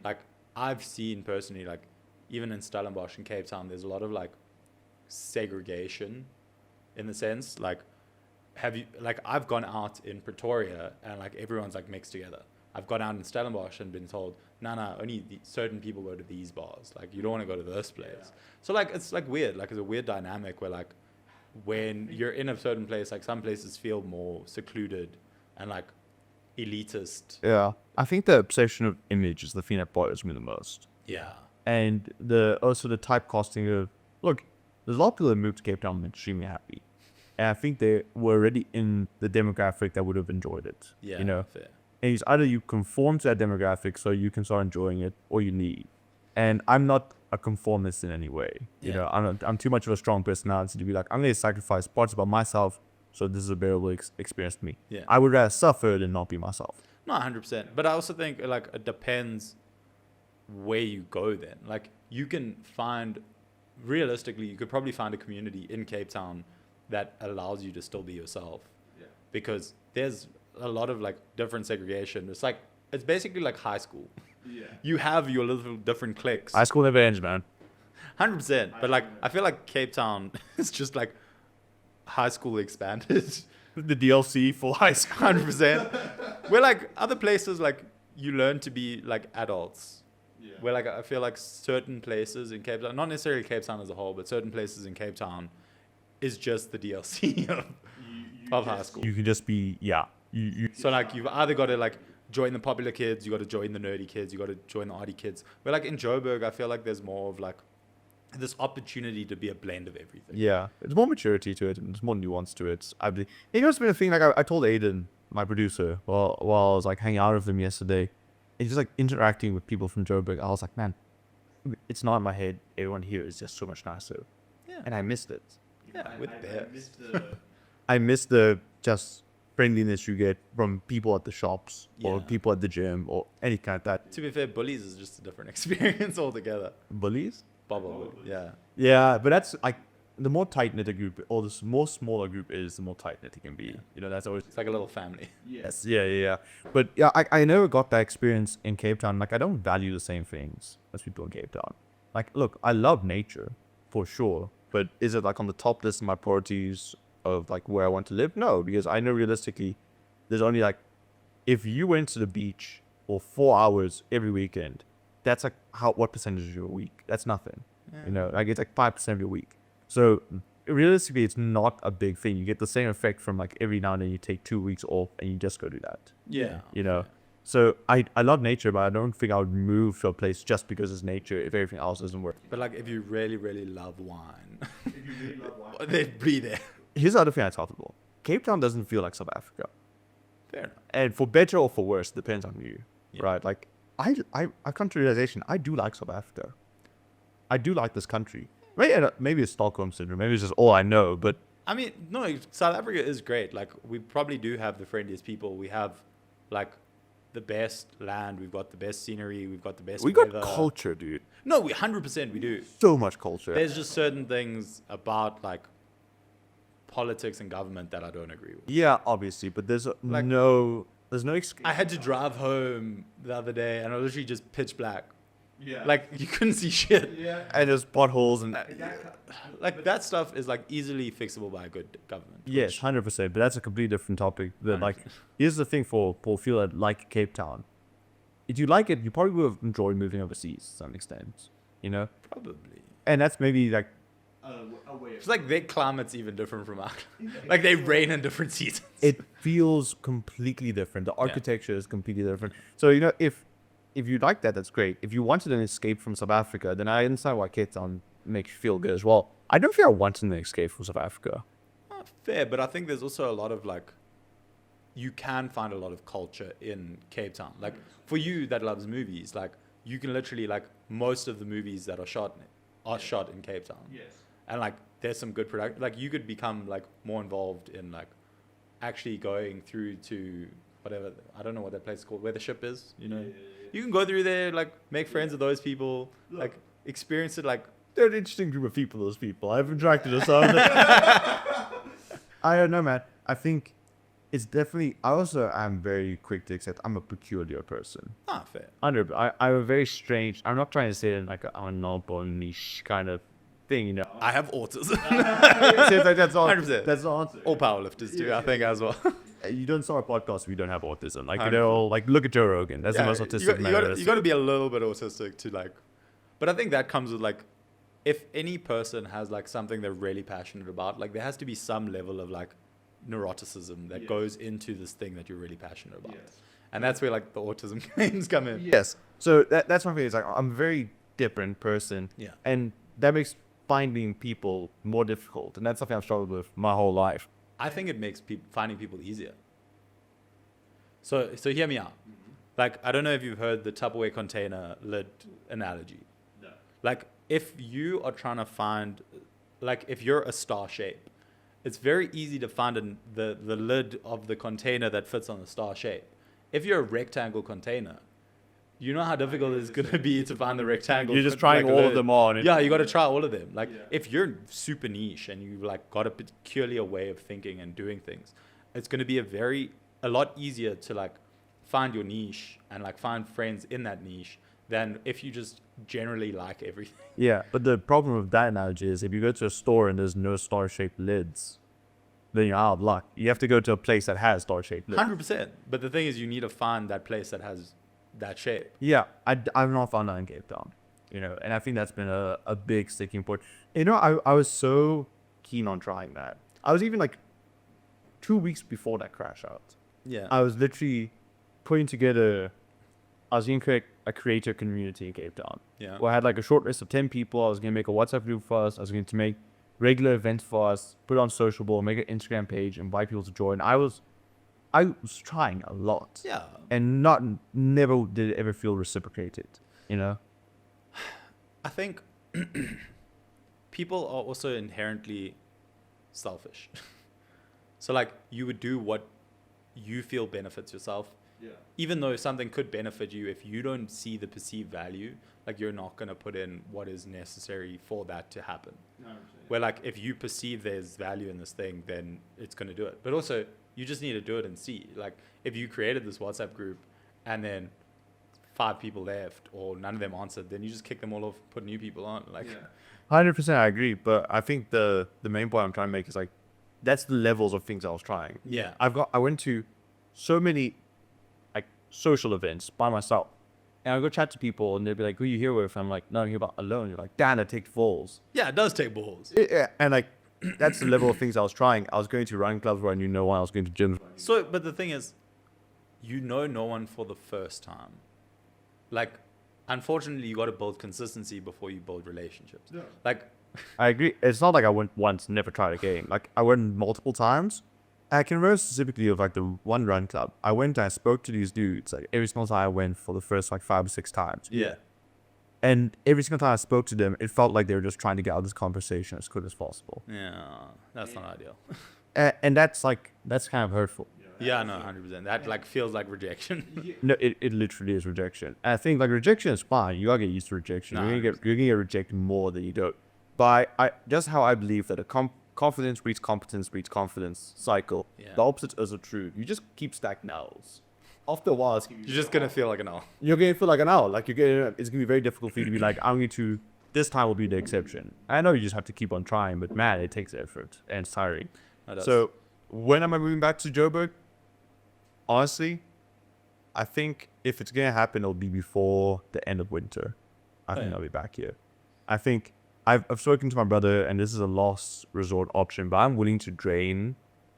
Like I've seen personally, like even in Stellenbosch and Cape Town, there's a lot of like segregation in the sense like, I've gone out in Pretoria and like everyone's like mixed together. I've gone out in Stellenbosch and been told, no, only certain people go to these bars. Like you don't want to go to this place. Yeah. So like it's like weird. Like it's a weird dynamic where like when you're in a certain place, like some places feel more secluded and like elitist. Yeah, I think the obsession of image is the thing that bothers me the most. Yeah. And the typecasting of, look, there's a lot of people that moved to Cape Town and extremely happy. And I think they were already in the demographic that would have enjoyed it. Yeah, you know? fair. And it's either you conform to that demographic so you can start enjoying it, or you leave. And I'm not a conformist in any way. You know, I'm too much of a strong personality to be like, I'm going to sacrifice parts about myself so this is a bearable experience to me. Yeah. I would rather suffer than not be myself. No, 100%. But I also think like it depends where you go then. Like you can realistically, you could probably find a community in Cape Town that allows you to still be yourself. Yeah. Because there's a lot of like different segregation. It's basically like high school. Yeah. You have your little different cliques. High school never ends, man. 100%. But like, I feel like Cape Town is just like high school expanded. The DLC for high school. 100%. Where like other places, like you learn to be like adults. Yeah. Where like I feel like certain places in Cape Town, not necessarily Cape Town as a whole, but certain places in Cape Town is just the DLC of high school. You can just be, yeah. So like you've either got to like join the popular kids, you got to join the nerdy kids, you got to join the arty kids. But like in Joburg, I feel like there's more of like this opportunity to be a blend of everything. Yeah, there's more maturity to it and there's more nuance to it. I believe. It must have been a thing. Like I told Aiden, my producer, while I was like hanging out with him yesterday, and just like interacting with people from Joburg. I was like, man, it's not in my head. Everyone here is just so much nicer, Yeah. and I missed it. Yeah, with bears. I miss the just friendliness you get from people at the shops or Yeah. people at the gym or any kind of that. To be fair, bullies is just a different experience altogether. Bullies? Bubble, yeah. Yeah, but that's like the more tight knit a group or the more smaller a group is, the more tight knit it can be. Yeah. You know, that's always. It's like a little family. Yes, yeah. But yeah, I never got that experience in Cape Town. Like, I don't value the same things as people in Cape Town. Like, look, I love nature for sure, but is it like on the top list of my priorities of like where I want to live? No, because I know realistically, there's only like, if you went to the beach for 4 hours every weekend, that's like what percentage of your week? That's nothing. Yeah. You know, like it's like 5% of your week. So realistically, it's not a big thing. You get the same effect from like every now and then you take 2 weeks off and you just go do that. Yeah. You know, so I love nature, but I don't think I would move to a place just because it's nature if everything else doesn't work. But like if you really, really love wine, then be there. Here's the other thing I talked about. Cape Town doesn't feel like South Africa. Fair enough. And for better or for worse, depends on you, Yeah. right? Like I've come to the realization, I do like South Africa. I do like this country. Maybe it's Stockholm syndrome. Maybe it's just all I know, but I mean, no, South Africa is great. Like we probably do have the friendliest people. We have like the best land. We've got the best scenery. We've got the best we got weather. culture, dude. No, we 100% we do. So much culture. There's just certain things about like politics and government that I don't agree with. Yeah, obviously, but there's Like- there's no escape. I had to drive home the other day and I was literally just pitch black. Yeah. Like you couldn't see shit. Yeah. And there's potholes and Like that stuff is like easily fixable by a good government. yes, 100%. But that's a completely different topic. That like, 100%. here's the thing for people that like Cape Town. If you like it, you probably would have enjoyed moving overseas to some extent. You know, Probably. and that's maybe like It's like their climate's even different from ours. Like they rain in different seasons. it feels completely different. The architecture is completely different. So you know, if you like that, that's great. If you wanted an escape from South Africa, then I understand why Cape Town makes you feel good as well. I don't think I wanted an escape from South Africa. Fair, but I think there's also a lot of like, you can find a lot of culture in Cape Town. Like for you that loves movies, like you can literally like most of the movies that are shot in Cape Town. Yes. And like there's some good production. Like you could become like more involved in like actually going through to whatever, I don't know what that place is called, where the ship is, you know. You can go through there, like make friends with those people, like experience it. Like They're an interesting group of people, those people. I've interacted with some. I don't know, man. I think it's definitely, I also am very quick to accept I'm a peculiar person. fair. I'm a very strange, I'm not trying to say it in like I'm a noble niche kind of thing, you know. I have autism. Seems like that's all. 100%. That's the answer. All powerlifters do, I think, as well. You don't start a podcast if you don't have autism. Like, 100%. they're all, like, look at Joe Rogan. That's the most autistic man I've ever you got to be a little bit autistic to like, but I think that comes with like, if any person has like something they're really passionate about, like there has to be some level of like neuroticism that goes into this thing that you're really passionate about. And that's where like the autism claims come in. Yes. So that's one thing. Is like, I'm a very different person. Yeah. And that makes finding people more difficult. And that's something I've struggled with my whole life. I think it makes finding people easier. So hear me out. Like, I don't know if you've heard the Tupperware container lid analogy. No. Like, if you are trying to find, like, if you're a star shape, it's very easy to find the lid of the container that fits on the star shape. If you're a rectangle container, you know how difficult it's going to be to find the rectangle. You're just trying all of them on. Yeah, you got to try all of them. Like, Yeah. if you're super niche and you've like got a peculiar way of thinking and doing things, it's going to be a very a lot easier to like find your niche and like find friends in that niche than if you just generally like everything. Yeah, but the problem with that analogy is if you go to a store and there's no star-shaped lids, then you're out of luck. You have to go to a place that has star-shaped lids. 100%. But the thing is, you need to find that place that has that shape. Yeah, I've not found that in Cape Town, and I think that's been a big sticking point. I was so keen on trying that. I was even like 2 weeks before that crash out. Yeah. I was literally putting together, I was going to create a creator community in Cape Town. Yeah. Where I had like a short list of 10 people. I was going to make a WhatsApp group for us. I was going to make regular events for us, put it on Sociable, make an Instagram page, invite people to join. I was trying a lot. Yeah. And never did it ever feel reciprocated, I think people are also inherently selfish. So like you would do what you feel benefits yourself. Yeah. Even though something could benefit you, if you don't see the perceived value, like you're not going to put in what is necessary for that to happen. Where like if you perceive there's value in this thing, then it's going to do it. But also you just need to do it and see. Like if you created this WhatsApp group and then 5 people left or none of them answered, then you just kick them all off, put new people on. Like 100% I agree. But I think the main point I'm trying to make is like, that's the levels of things I was trying. Yeah. I went to so many like social events by myself, and I go chat to people, and they'd be like, "Who you here with?" I'm like, "No, I'm here about alone." You're like, "Damn, that takes balls." Yeah, it does take balls. Yeah, and like that's the level of things I was trying. I was going to running clubs where I knew no one. I was going to gyms. So, but the thing is, you know no one for the first time. Like, unfortunately, you got to build consistency before you build relationships. Yeah. Like, I agree. It's not like I went once, never tried again. Like I went multiple times. I can remember specifically of like the one run club. I went and I spoke to these dudes like every single time I went for the first like 5 or 6 times. yeah. And every single time I spoke to them, it felt like they were just trying to get out of this conversation as quick as possible. Yeah, that's not ideal. And that's kind of hurtful. Yeah, no, 100%. That like feels like rejection. No, it literally is rejection. And I think like rejection is fine. You gotta get used to rejection. Nah, you're gonna get rejected more than you don't. But just how I believe that a confidence breeds competence breeds confidence cycle. Yeah. The opposites are true. You just keep stacking L's. After a while, You're just gonna feel like an owl. you're gonna feel like an owl. Like it's gonna be very difficult for you to be like, I'm going to. This time will be the exception. I know you just have to keep on trying, but man, it takes effort and it's tiring. No, that's- So when am I moving back to Joburg? Honestly, I think if it's gonna happen, it'll be before the end of winter. I think yeah. I'll be back here. I think I've spoken to my brother, and this is a last resort option, but I'm willing to drain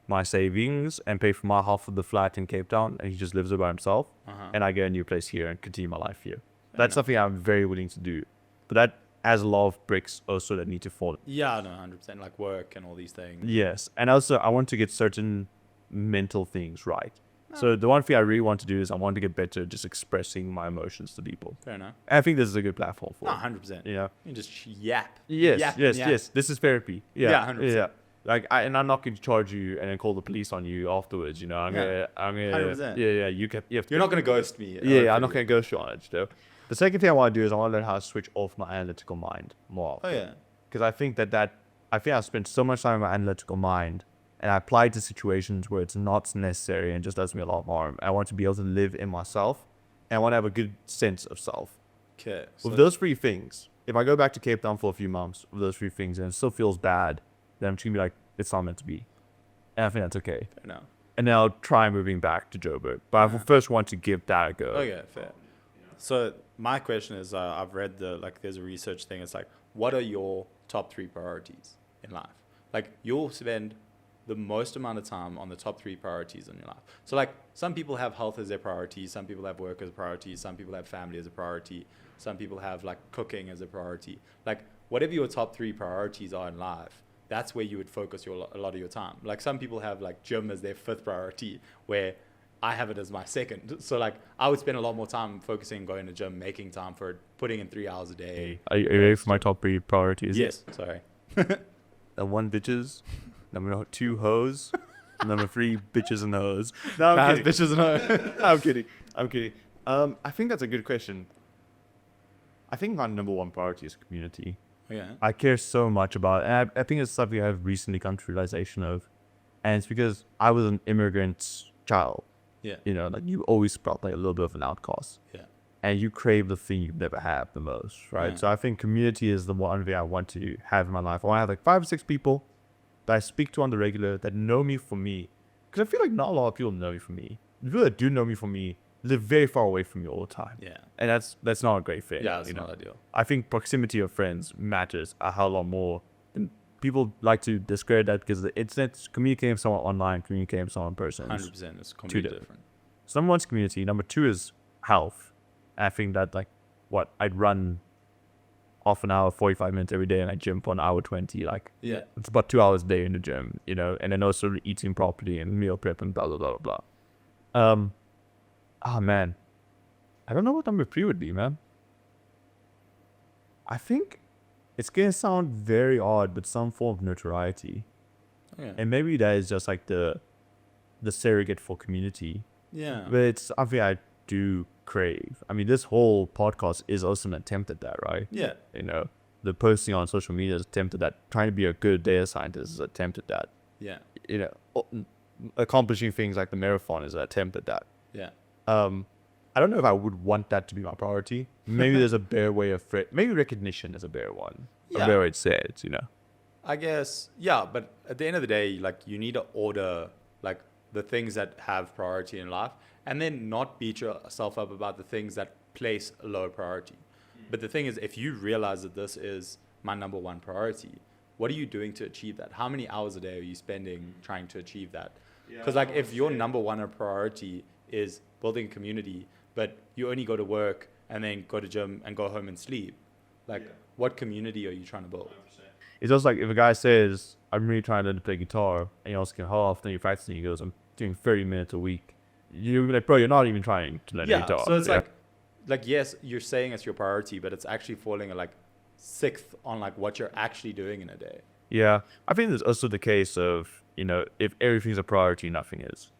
my savings and pay for my half of the flat in Cape Town, and he just lives there by himself, and I get a new place here and continue my life here. That's something I'm very willing to do, but that has a lot of bricks also that need to fall. Yeah, no, 100%. Like work and all these things. Yes, and also I want to get certain mental things right. So the one thing I really want to do is I want to get better at just expressing my emotions to people. Fair enough. And I think this is a good platform for No, it. 100%. You know? You can just yap. Yes, Yap, yes, yap. yes. This is therapy. Yeah, Yeah, 100%. Yeah. Like, and I'm not going to charge you and then call the police on you afterwards. You know, I'm Yeah, gonna. 100%. Yeah. You have to. You're not gonna ghost me. Yeah, I'm not gonna ghost you on it. Though. The second thing I want to do is I want to learn how to switch off my analytical mind more. Oh yeah. Because I think I think I've spent so much time in my analytical mind, and I apply it to situations where it's not necessary and just does me a lot of harm. I want to be able to live in myself, and I want to have a good sense of self. Okay. With those 3 things, if I go back to Cape Town for a few months with those 3 things and it still feels bad, then I'm just gonna be like, it's not meant to be. And I think that's okay. No. And then I'll try moving back to Joburg. But I first want to give that a go. Okay, fair. So my question is, I've read there's a research thing. It's like, what are your top 3 priorities in life? Like you'll spend the most amount of time on the top 3 priorities in your life. So like some people have health as their priority. Some people have work as a priority. Some people have family as a priority. Some people have like cooking as a priority. Like whatever your top 3 priorities are in life, that's where you would focus a lot of your time. Like some people have like gym as their 5th priority, where I have it as my 2nd. So like I would spend a lot more time focusing, going to gym, making time for it, putting in 3 hours a day. Are you ready for my top 3 priorities? Yes. Sorry. Number 1, bitches. Number 2, hoes. Number 3, bitches and hoes. No, I'm kidding. Bitches and hoes. I'm kidding. I think that's a good question. I think my number 1 priority is community. Yeah. I care so much about it. And I think it's something I've recently come to realization of. And it's because I was an immigrant child. Yeah. You know, like you always felt like a little bit of an outcast. Yeah. And you crave the thing you've never had the most, right? Yeah. So I think community is the one thing I want to have in my life. I want to have like 5 or 6 people that I speak to on the regular that know me for me. Because I feel like not a lot of people know me for me. The people that do know me for me live very far away from me all the time. Yeah. And that's not a great thing. Yeah, it's you know? not ideal. I think proximity of friends matters a hell lot more. And people like to discredit that because the internet's communicating with someone online, communicating with someone in person. 100%. It's completely different. So number 1's community. Number 2 is health. And I think that I'd run half an hour, 45 minutes every day, and I gym for an hour 20. Like, Yeah. it's about 2 hours a day in the gym, you know, and then also eating properly and meal prep and blah, blah, blah, blah, blah. Man. I don't know what number 3 would be, man. I think it's going to sound very odd, but some form of notoriety. Yeah. And maybe that is just like the surrogate for community. Yeah. But it's something I do crave. I mean, this whole podcast is also an attempt at that, right? Yeah. You know, the posting on social media is an attempt at that. Trying to be a good data scientist is an attempt at that. Yeah. You know, accomplishing things like the marathon is an attempt at that. Yeah. I don't know if I would want that to be my priority. Maybe there's a better way of maybe recognition is a better one. Yeah. A better way to say it, you know. I guess, yeah, but at the end of the day, like you need to order like the things that have priority in life and then not beat yourself up about the things that place a lower priority. But the thing is, if you realize that this is my number 1 priority, what are you doing to achieve that? How many hours a day are you spending trying to achieve that? Because like if your number 1 priority is building a community, but you only go to work and then go to gym and go home and sleep, like what community are you trying to build? It's just like if a guy says, I'm really trying to learn to play guitar, and you ask him, how often are you practicing? He goes, I'm doing 30 minutes a week. You're like, bro, you're not even trying to learn guitar. So it's like, yes, you're saying it's your priority, but it's actually falling at like 6th on like what you're actually doing in a day. Yeah. I think there's also the case of, you know, if everything's a priority, nothing is.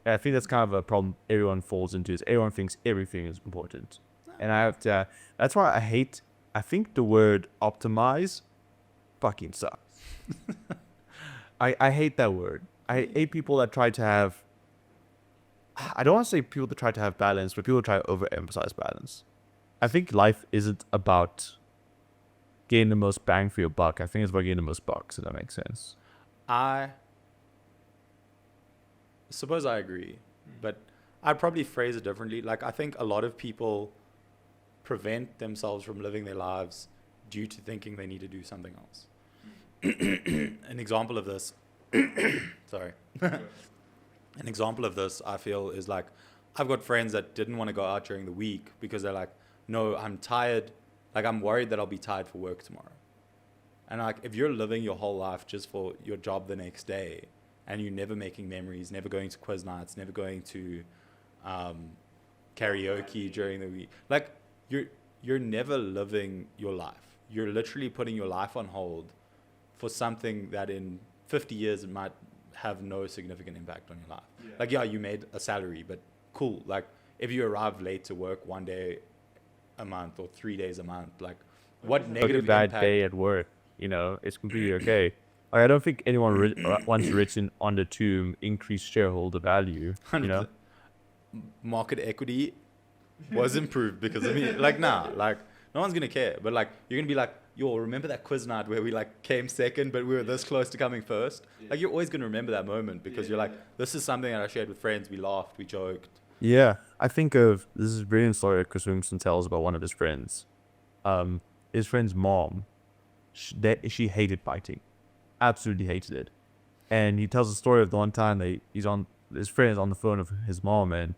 And I think that's kind of a problem everyone falls into is everyone thinks everything is important. And that's why I think the word optimize fucking sucks. I hate that word. I hate people that try to have, I don't want to say people that try to have balance, but people try to overemphasize balance. I think life isn't about getting the most bang for your buck. I think it's about getting the most bucks, if that makes sense. I suppose I agree, but I'd probably phrase it differently. Like, I think a lot of people prevent themselves from living their lives due to thinking they need to do something else. An example of this, sorry. An example of this, I feel, is like, I've got friends that didn't want to go out during the week because they're like, no, I'm tired. Like, I'm worried that I'll be tired for work tomorrow. And like, if you're living your whole life just for your job the next day, and you're never making memories, never going to quiz nights, never going to karaoke during the week, like, you're never living your life. You're literally putting your life on hold for something that in 50 years it might have no significant impact on your life. Yeah. Like, yeah, you made a salary, but cool. Like, if you arrive late to work 1 day a month or 3 days a month, like, what negative bad impact? day at work, you know, it's completely okay. Like, I don't think anyone once written on the tomb increased shareholder value, you know? Market equity was improved because of me. Like, nah, like, no one's gonna care. But like, you're gonna be like, yo, remember that quiz night where we like came second, but we were this close to coming first? Yeah. Like, you're always gonna remember that moment because you're like, this is something that I shared with friends. We laughed, we joked. Yeah, I think of this is a brilliant story Chris Williamson tells about one of his friends. His friend's mom, she hated fighting, absolutely hated it, and he tells the story of the one time his friend is on the phone with his mom and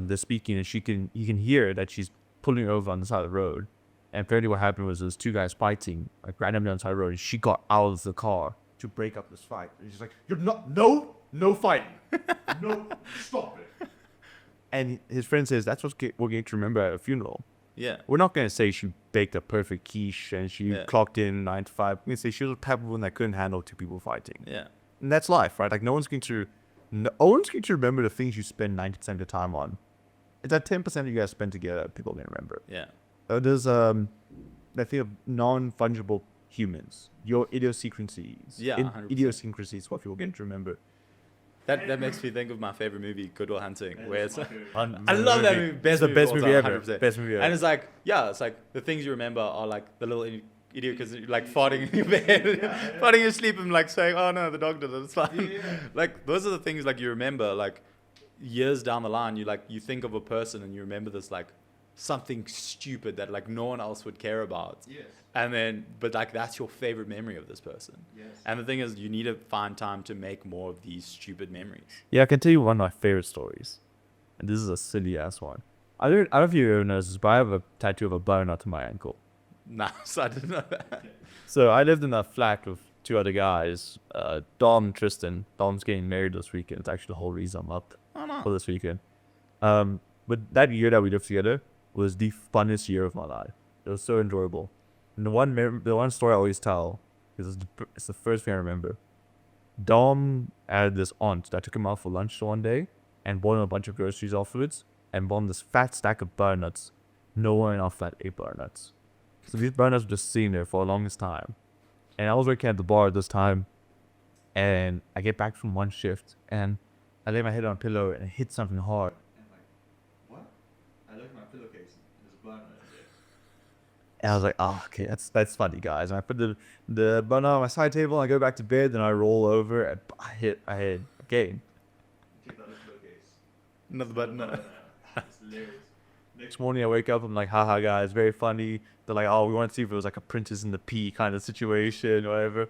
they're speaking and he can hear that she's pulling over on the side of the road, and apparently what happened was there's 2 guys fighting like randomly on the side of the road, and she got out of the car to break up this fight. And she's like, "You're no fighting, no, stop it." And his friend says, that's what we're going to remember at a funeral. Yeah. We're not going to say she baked a perfect quiche and she clocked in 9 to 5. We're going to say she was a pepper woman that couldn't handle 2 people fighting. Yeah. And that's life, right? Like, no one's going to remember the things you spend 90% of the time on. It's that 10% you guys spend together people are going to remember. Yeah. There's that thing of non-fungible humans. Your idiosyncrasies. Yeah, 100%. Idiosyncrasies, what people are going to remember. That makes me think of my favorite movie, Good Will Hunting, where it's like, I I love that movie. It's the best of all movie time, ever. 100%. Best movie ever. And it's like, it's like the things you remember are like the little idiot because like farting in your bed, farting in your sleep, and like saying, "Oh no, the dog did it. It's fine." Like those are the things like you remember. Like years down the line, you think of a person and you remember this like something stupid that like no one else would care about. Yes. And then, but like that's your favorite memory of this person. Yes. And the thing is, you need to find time to make more of these stupid memories. Yeah, I can tell you one of my favorite stories. And this is a silly ass one. I don't know if you ever noticed this, but I have a tattoo of a butternut to my ankle. Nice, I didn't know that. So I lived in a flat with two other guys, Dom and Tristan. Dom's getting married this weekend. It's actually the whole reason I'm up Oh no. for this weekend. But that year that we lived together was the funnest year of my life. It was so enjoyable. And the one story I always tell, because it's the first thing I remember. Dom had this aunt that took him out for lunch one day and bought him a bunch of groceries afterwards and bought him this fat stack of butternuts. No one in our flat ate butternuts. So these butternuts were just sitting there for the longest time. And I was working at the bar at this time, and I get back from one shift and I lay my head on a pillow and I hit something hard. And I'm like, what? I look at my pillowcase and there's a butternet in there. And I was like, oh, okay, that's funny, guys. And I put the butternet on my side table, and I go back to bed, and I roll over and I hit my head again. Take the other pillowcase. Another button. It's hilarious. Next morning I wake up, I'm like, haha guys, very funny. They're like, oh, we want to see if it was like a Princess in the Pea kind of situation or whatever.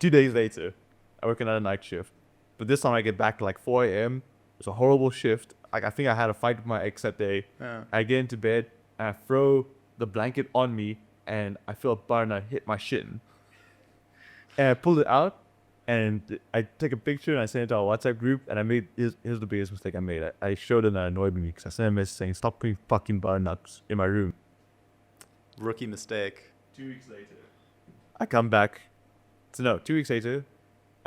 2 days later, I work another night shift. But this time I get back to like 4 a.m. It's a horrible shift. Like I think I had a fight with my ex that day. Yeah. I get into bed and I throw the blanket on me and I feel a butternut hit my shin. And I pull it out and I take a picture and I send it to our WhatsApp group, and I made, here's the biggest mistake I made. I showed it and it annoyed me because I sent a message saying, stop putting fucking butternuts in my room. Rookie mistake. 2 weeks later, I come back. So no, 2 weeks later,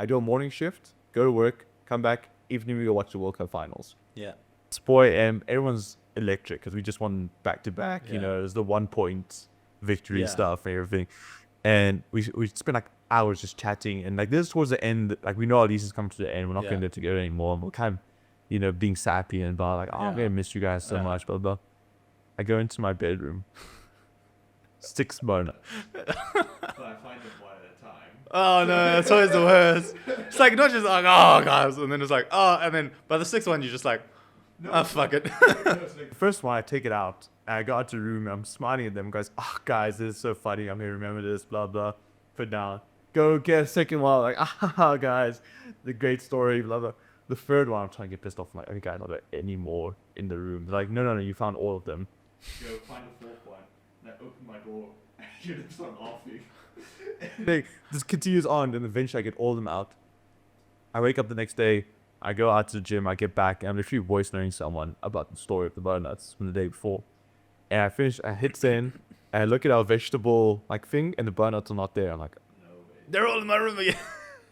I do a morning shift, go to work, come back, evening we go watch the World Cup finals. Yeah. It's 4 a.m. Everyone's electric because we just won back to back. You Yeah. know, there's the 1 point victory Yeah. stuff and everything. And we spent like hours just chatting. And like this is towards the end, like we know our lease is coming to the end. We're not Yeah. going to live together anymore. And we're kind of, you know, being sappy and blah, like, oh, I'm Yeah. going to miss you guys so Yeah. much, blah, blah. I go into my bedroom. 6 butternuts. But I find them one at a time. Oh no, that's always the worst. It's like not just like, oh guys, and then it's like, oh, and then by the sixth one you're just like, oh fuck it. The first one, I take it out. And I go out to the room. I'm smiling at them. Guys, oh guys, this is so funny. I'm gonna remember this. Blah blah. Put down. Go get a second one. Like, ah guys, the great story. Blah blah. The third one, I'm trying to get pissed off. I'm like, okay, guys, not got any more in the room. They're like, no, you found all of them. Go find the fourth one. And I open my door. And you just start laughing. They just continues on, and eventually I get all of them out. I wake up the next day. I go out to the gym. I get back, and I'm literally voice noting someone about the story of the butternuts from the day before. And I finish. I hit send. And I look at our vegetable like thing, and the butternuts are not there. I'm like, no way. They're all in my room again.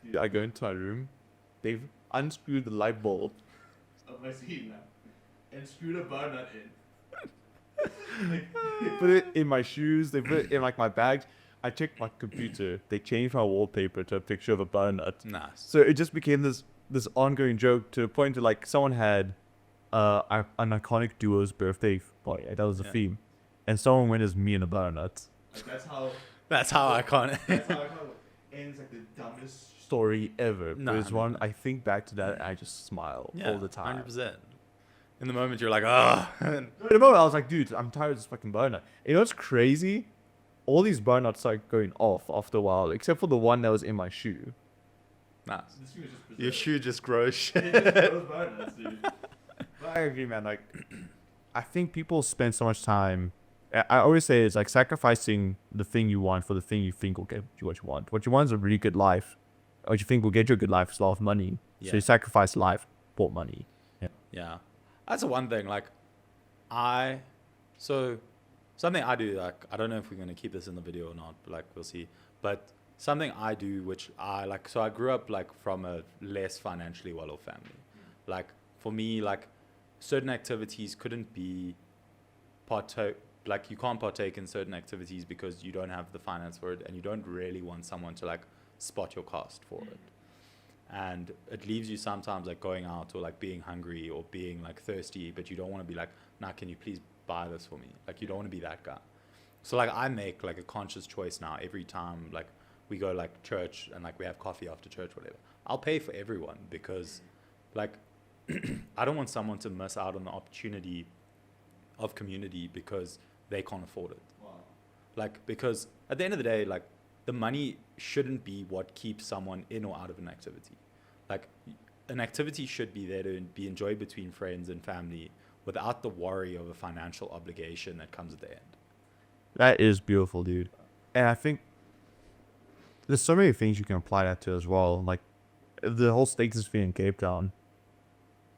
Dude, I go into my room. They've unscrewed the light bulb of my ceiling lamp and screwed a butternut in. They put it in my shoes. They put it in like my bags. I checked my computer. They changed my wallpaper to a picture of a butternut. Nice. So it just became this ongoing joke to a point to like someone had an iconic duo's birthday party. That was the Yeah. theme, and someone went as me and a butternut. Like That's how I can't. that's how it ends like the dumbest story ever. Nah, But it's nah, one I think back to that and I just smile all the time. 100%. In the moment you're like, ah. In the moment I was like, dude, I'm tired of this fucking butternut. You know what's crazy? All these butternuts started going off after a while, except for the one that was in my shoe. Nice. This shoe was just Your shoe just grows shit. I agree, man. Like, I think people spend so much time. I always say it's like sacrificing the thing you want for the thing you think will get you what you want. What you want is a really good life. What you think will get you a good life is a lot of money. Yeah. So you sacrifice life for money. Yeah. That's the one thing. Like, something I do, like, I don't know if we're going to keep this in the video or not, but like, we'll see. But something I do, which I like, so I grew up like from a less financially well-off family. Like, for me, like, certain activities couldn't be like, you can't partake in certain activities because you don't have the finance for it and you don't really want someone to like spot your cost for it. And it leaves you sometimes like going out or like being hungry or being like thirsty, but you don't want to be like, nah, can you please buy this for me? Like, you don't want to be that guy. So like I make like a conscious choice now every time like we go like church and like we have coffee after church, whatever. I'll pay for everyone because like I don't want someone to miss out on the opportunity of community because they can't afford it. Wow. Like, because at the end of the day, like the money shouldn't be what keeps someone in or out of an activity. Like an activity should be there to be enjoyed between friends and family without the worry of a financial obligation that comes at the end. That is beautiful, dude. And I think there's so many things you can apply that to as well. Like the whole status fee in Cape Town.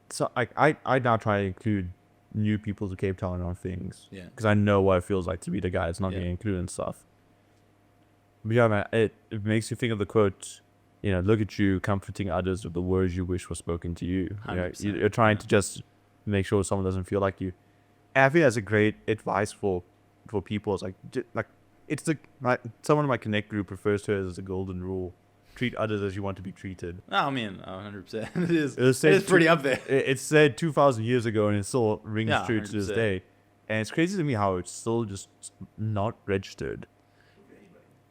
So I now try to include new people to Cape Town on things. Yeah. Because I know what it feels like to be the guy that's not Yeah. getting included in stuff. But yeah, man, it makes you think of the quote, look at you comforting others with the words you wish were spoken to you. 100%, You're trying to just make sure someone doesn't feel like you. And I think that's a great advice for people. It's like it's someone in my Connect group refers to it as the golden rule: treat others as you want to be treated. No, I mean, 100%. It is. It was It is pretty up there. It's said 2,000 years ago, and it still rings Yeah, true to this 100%. day. And it's crazy to me how it's still just not registered.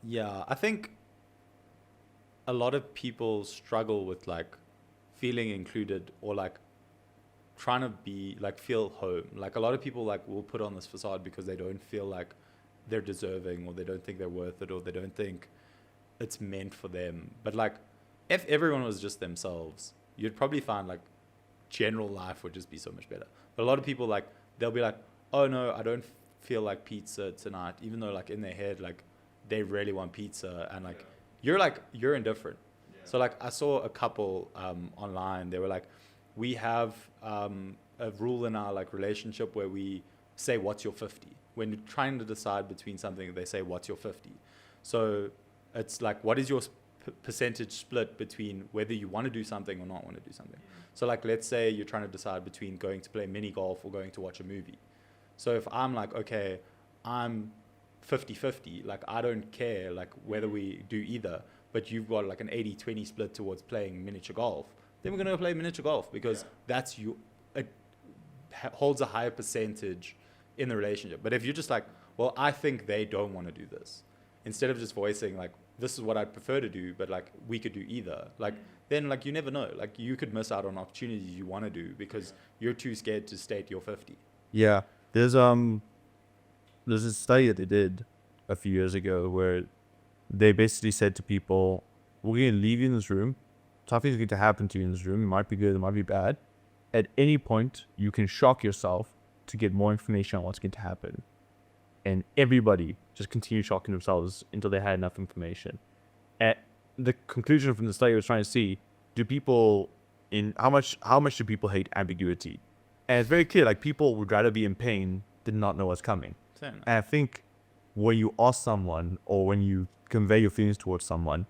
Yeah, I think a lot of people struggle with like feeling included or like trying to be like feel home. Like a lot of people like will put on this facade because they don't feel like they're deserving or they don't think they're worth it or they don't think it's meant for them. But like if everyone was just themselves, you'd probably find like general life would just be so much better. But a lot of people like they'll be like, oh no, I don't feel like pizza tonight, even though like in their head like they really want pizza and like you're indifferent. So like I saw a couple online, they were like, we have a rule in our like relationship where we say what's your 50 when you're trying to decide between something. They say what's your 50. So it's like, what is your percentage split between whether you want to do something or not want to do something. So like let's say you're trying to decide between going to play mini golf or going to watch a movie. So if I'm like, okay, I'm 50-50, like I don't care like whether we do either, but you've got like an 80-20 split towards playing miniature golf, then we're going to play miniature golf because that's you. It holds a higher percentage in the relationship. But if you're just like, well, I think they don't want to do this, instead of just voicing like, this is what I'd prefer to do, but like we could do either, like then like you never know, like you could miss out on opportunities you want to do because you're too scared to state your 50. Yeah, there's a study that they did a few years ago where they basically said to people, we're going to leave you in this room. Something's going to happen to you in this room. It might be good, it might be bad. At any point, you can shock yourself to get more information on what's going to happen. And everybody just continued shocking themselves until they had enough information. And the conclusion from the study was trying to see, do people how much do people hate ambiguity? And it's very clear, like people would rather be in pain than not know what's coming. Same. And I think when you ask someone or when you convey your feelings towards someone,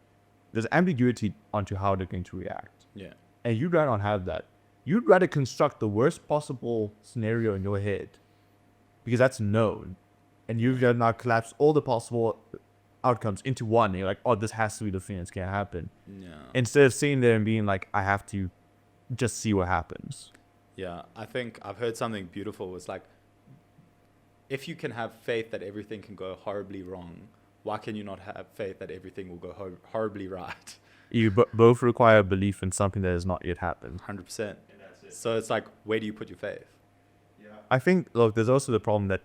there's ambiguity onto how they're going to react. Yeah. And you'd rather not have that. You'd rather construct the worst possible scenario in your head because that's known. And you've rather now collapse all the possible outcomes into one. And you're like, oh, this has to be the thing that's going to happen. Yeah. Instead of sitting there and being like, I have to just see what happens. Yeah. I think I've heard something beautiful was like, if you can have faith that everything can go horribly wrong, why can you not have faith that everything will go horribly right? You both require belief in something that has not yet happened. 100%. So it's like, where do you put your faith? Yeah. I think, look, there's also the problem that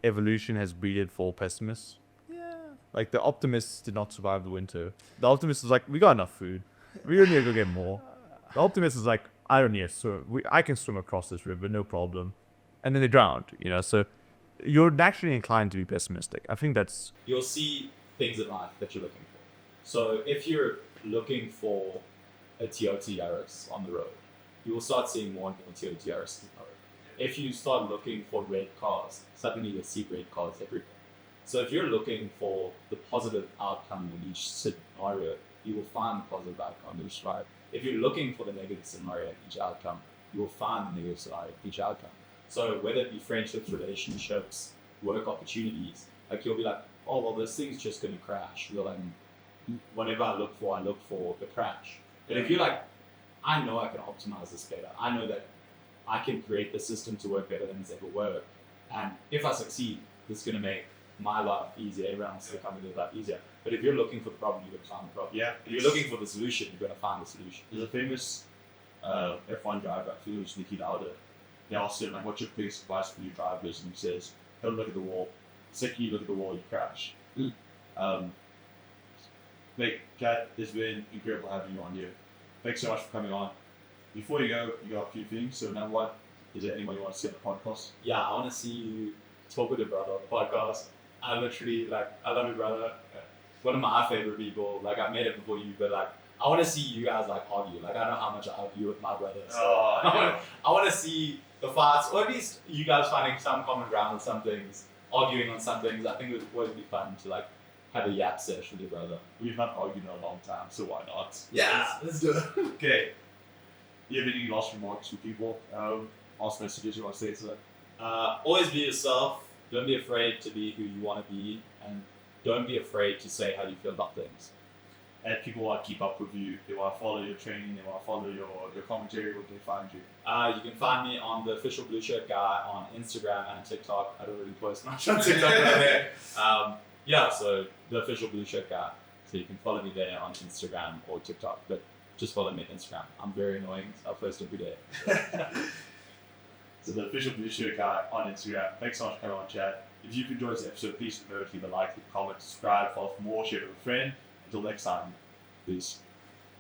evolution has breeded for pessimists. Yeah. Like the optimists did not survive the winter. The optimist is like, we got enough food. We don't need to go get more. The optimist is like, I don't need to swim. I can swim across this river, no problem. And then they drowned, So you're naturally inclined to be pessimistic. I think that's... You'll see things in life that you're looking for. So if you're looking for a Toyota Yaris on the road, you will start seeing more and more Toyota Yaris on the road. If you start looking for red cars, suddenly you'll see red cars everywhere. So if you're looking for the positive outcome in each scenario, you will find the positive outcome in each scenario. If you're looking for the negative scenario in each outcome, you will find the negative scenario in each outcome. So whether it be friendships, relationships, work opportunities, like you'll be like, oh, well, this thing's just going to crash. You're like, whatever I look for the crash. But if you're like, I know I can optimize this better. I know that I can create the system to work better than it's ever worked. And if I succeed, this is going to make my life easier, everyone else's company's life easier. But if you're looking for the problem, you're going to find the problem. Yeah. If you're looking for the solution, you're going to find the solution. There's a famous F1 driver, I think it was Nicky Lauda. They asked him, like, what's your biggest advice for new drivers? And he says, don't look at the wall. The second you look at the wall, you crash. Mate, Kat, it's been incredible having you on here. Thanks so much for coming on. Before you go, you got a few things. So number one, is there anyone you want to see on the podcast? Yeah, I want to see you talk with your brother on the podcast. I literally, like, I love your brother. One of my favorite people. Like, I met him before you, but, like, I want to see you guys, like, argue. Like, I know how much I argue with my brother. So I want to see the fights, or at least you guys finding some common ground on some things, arguing on some things. I think it would be fun to, like, have a yap session with your brother. We've not argued in a long time, so why not? Yeah, let's do it. Okay. You have any last remarks for people? Last messages you want to say to them? Always be yourself. Don't be afraid to be who you want to be, and don't be afraid to say how you feel about things. And people want to keep up with you. They want to follow your training. They want to follow your commentary. Where they find you? You can find me on the official Blue Shirt Guy on Instagram and TikTok. I don't really post much on TikTok there. Yeah, so the official Blue Shirt Guy. So you can follow me there on Instagram or TikTok, but just follow me on Instagram. I'm very annoying. So I post every day. So the official Blue Shirt Guy on Instagram. Thanks so much for coming on, Chad. If you've enjoyed this episode, please remember to leave a like, leave a comment, subscribe, follow for more, share it with a friend. Until next time, peace.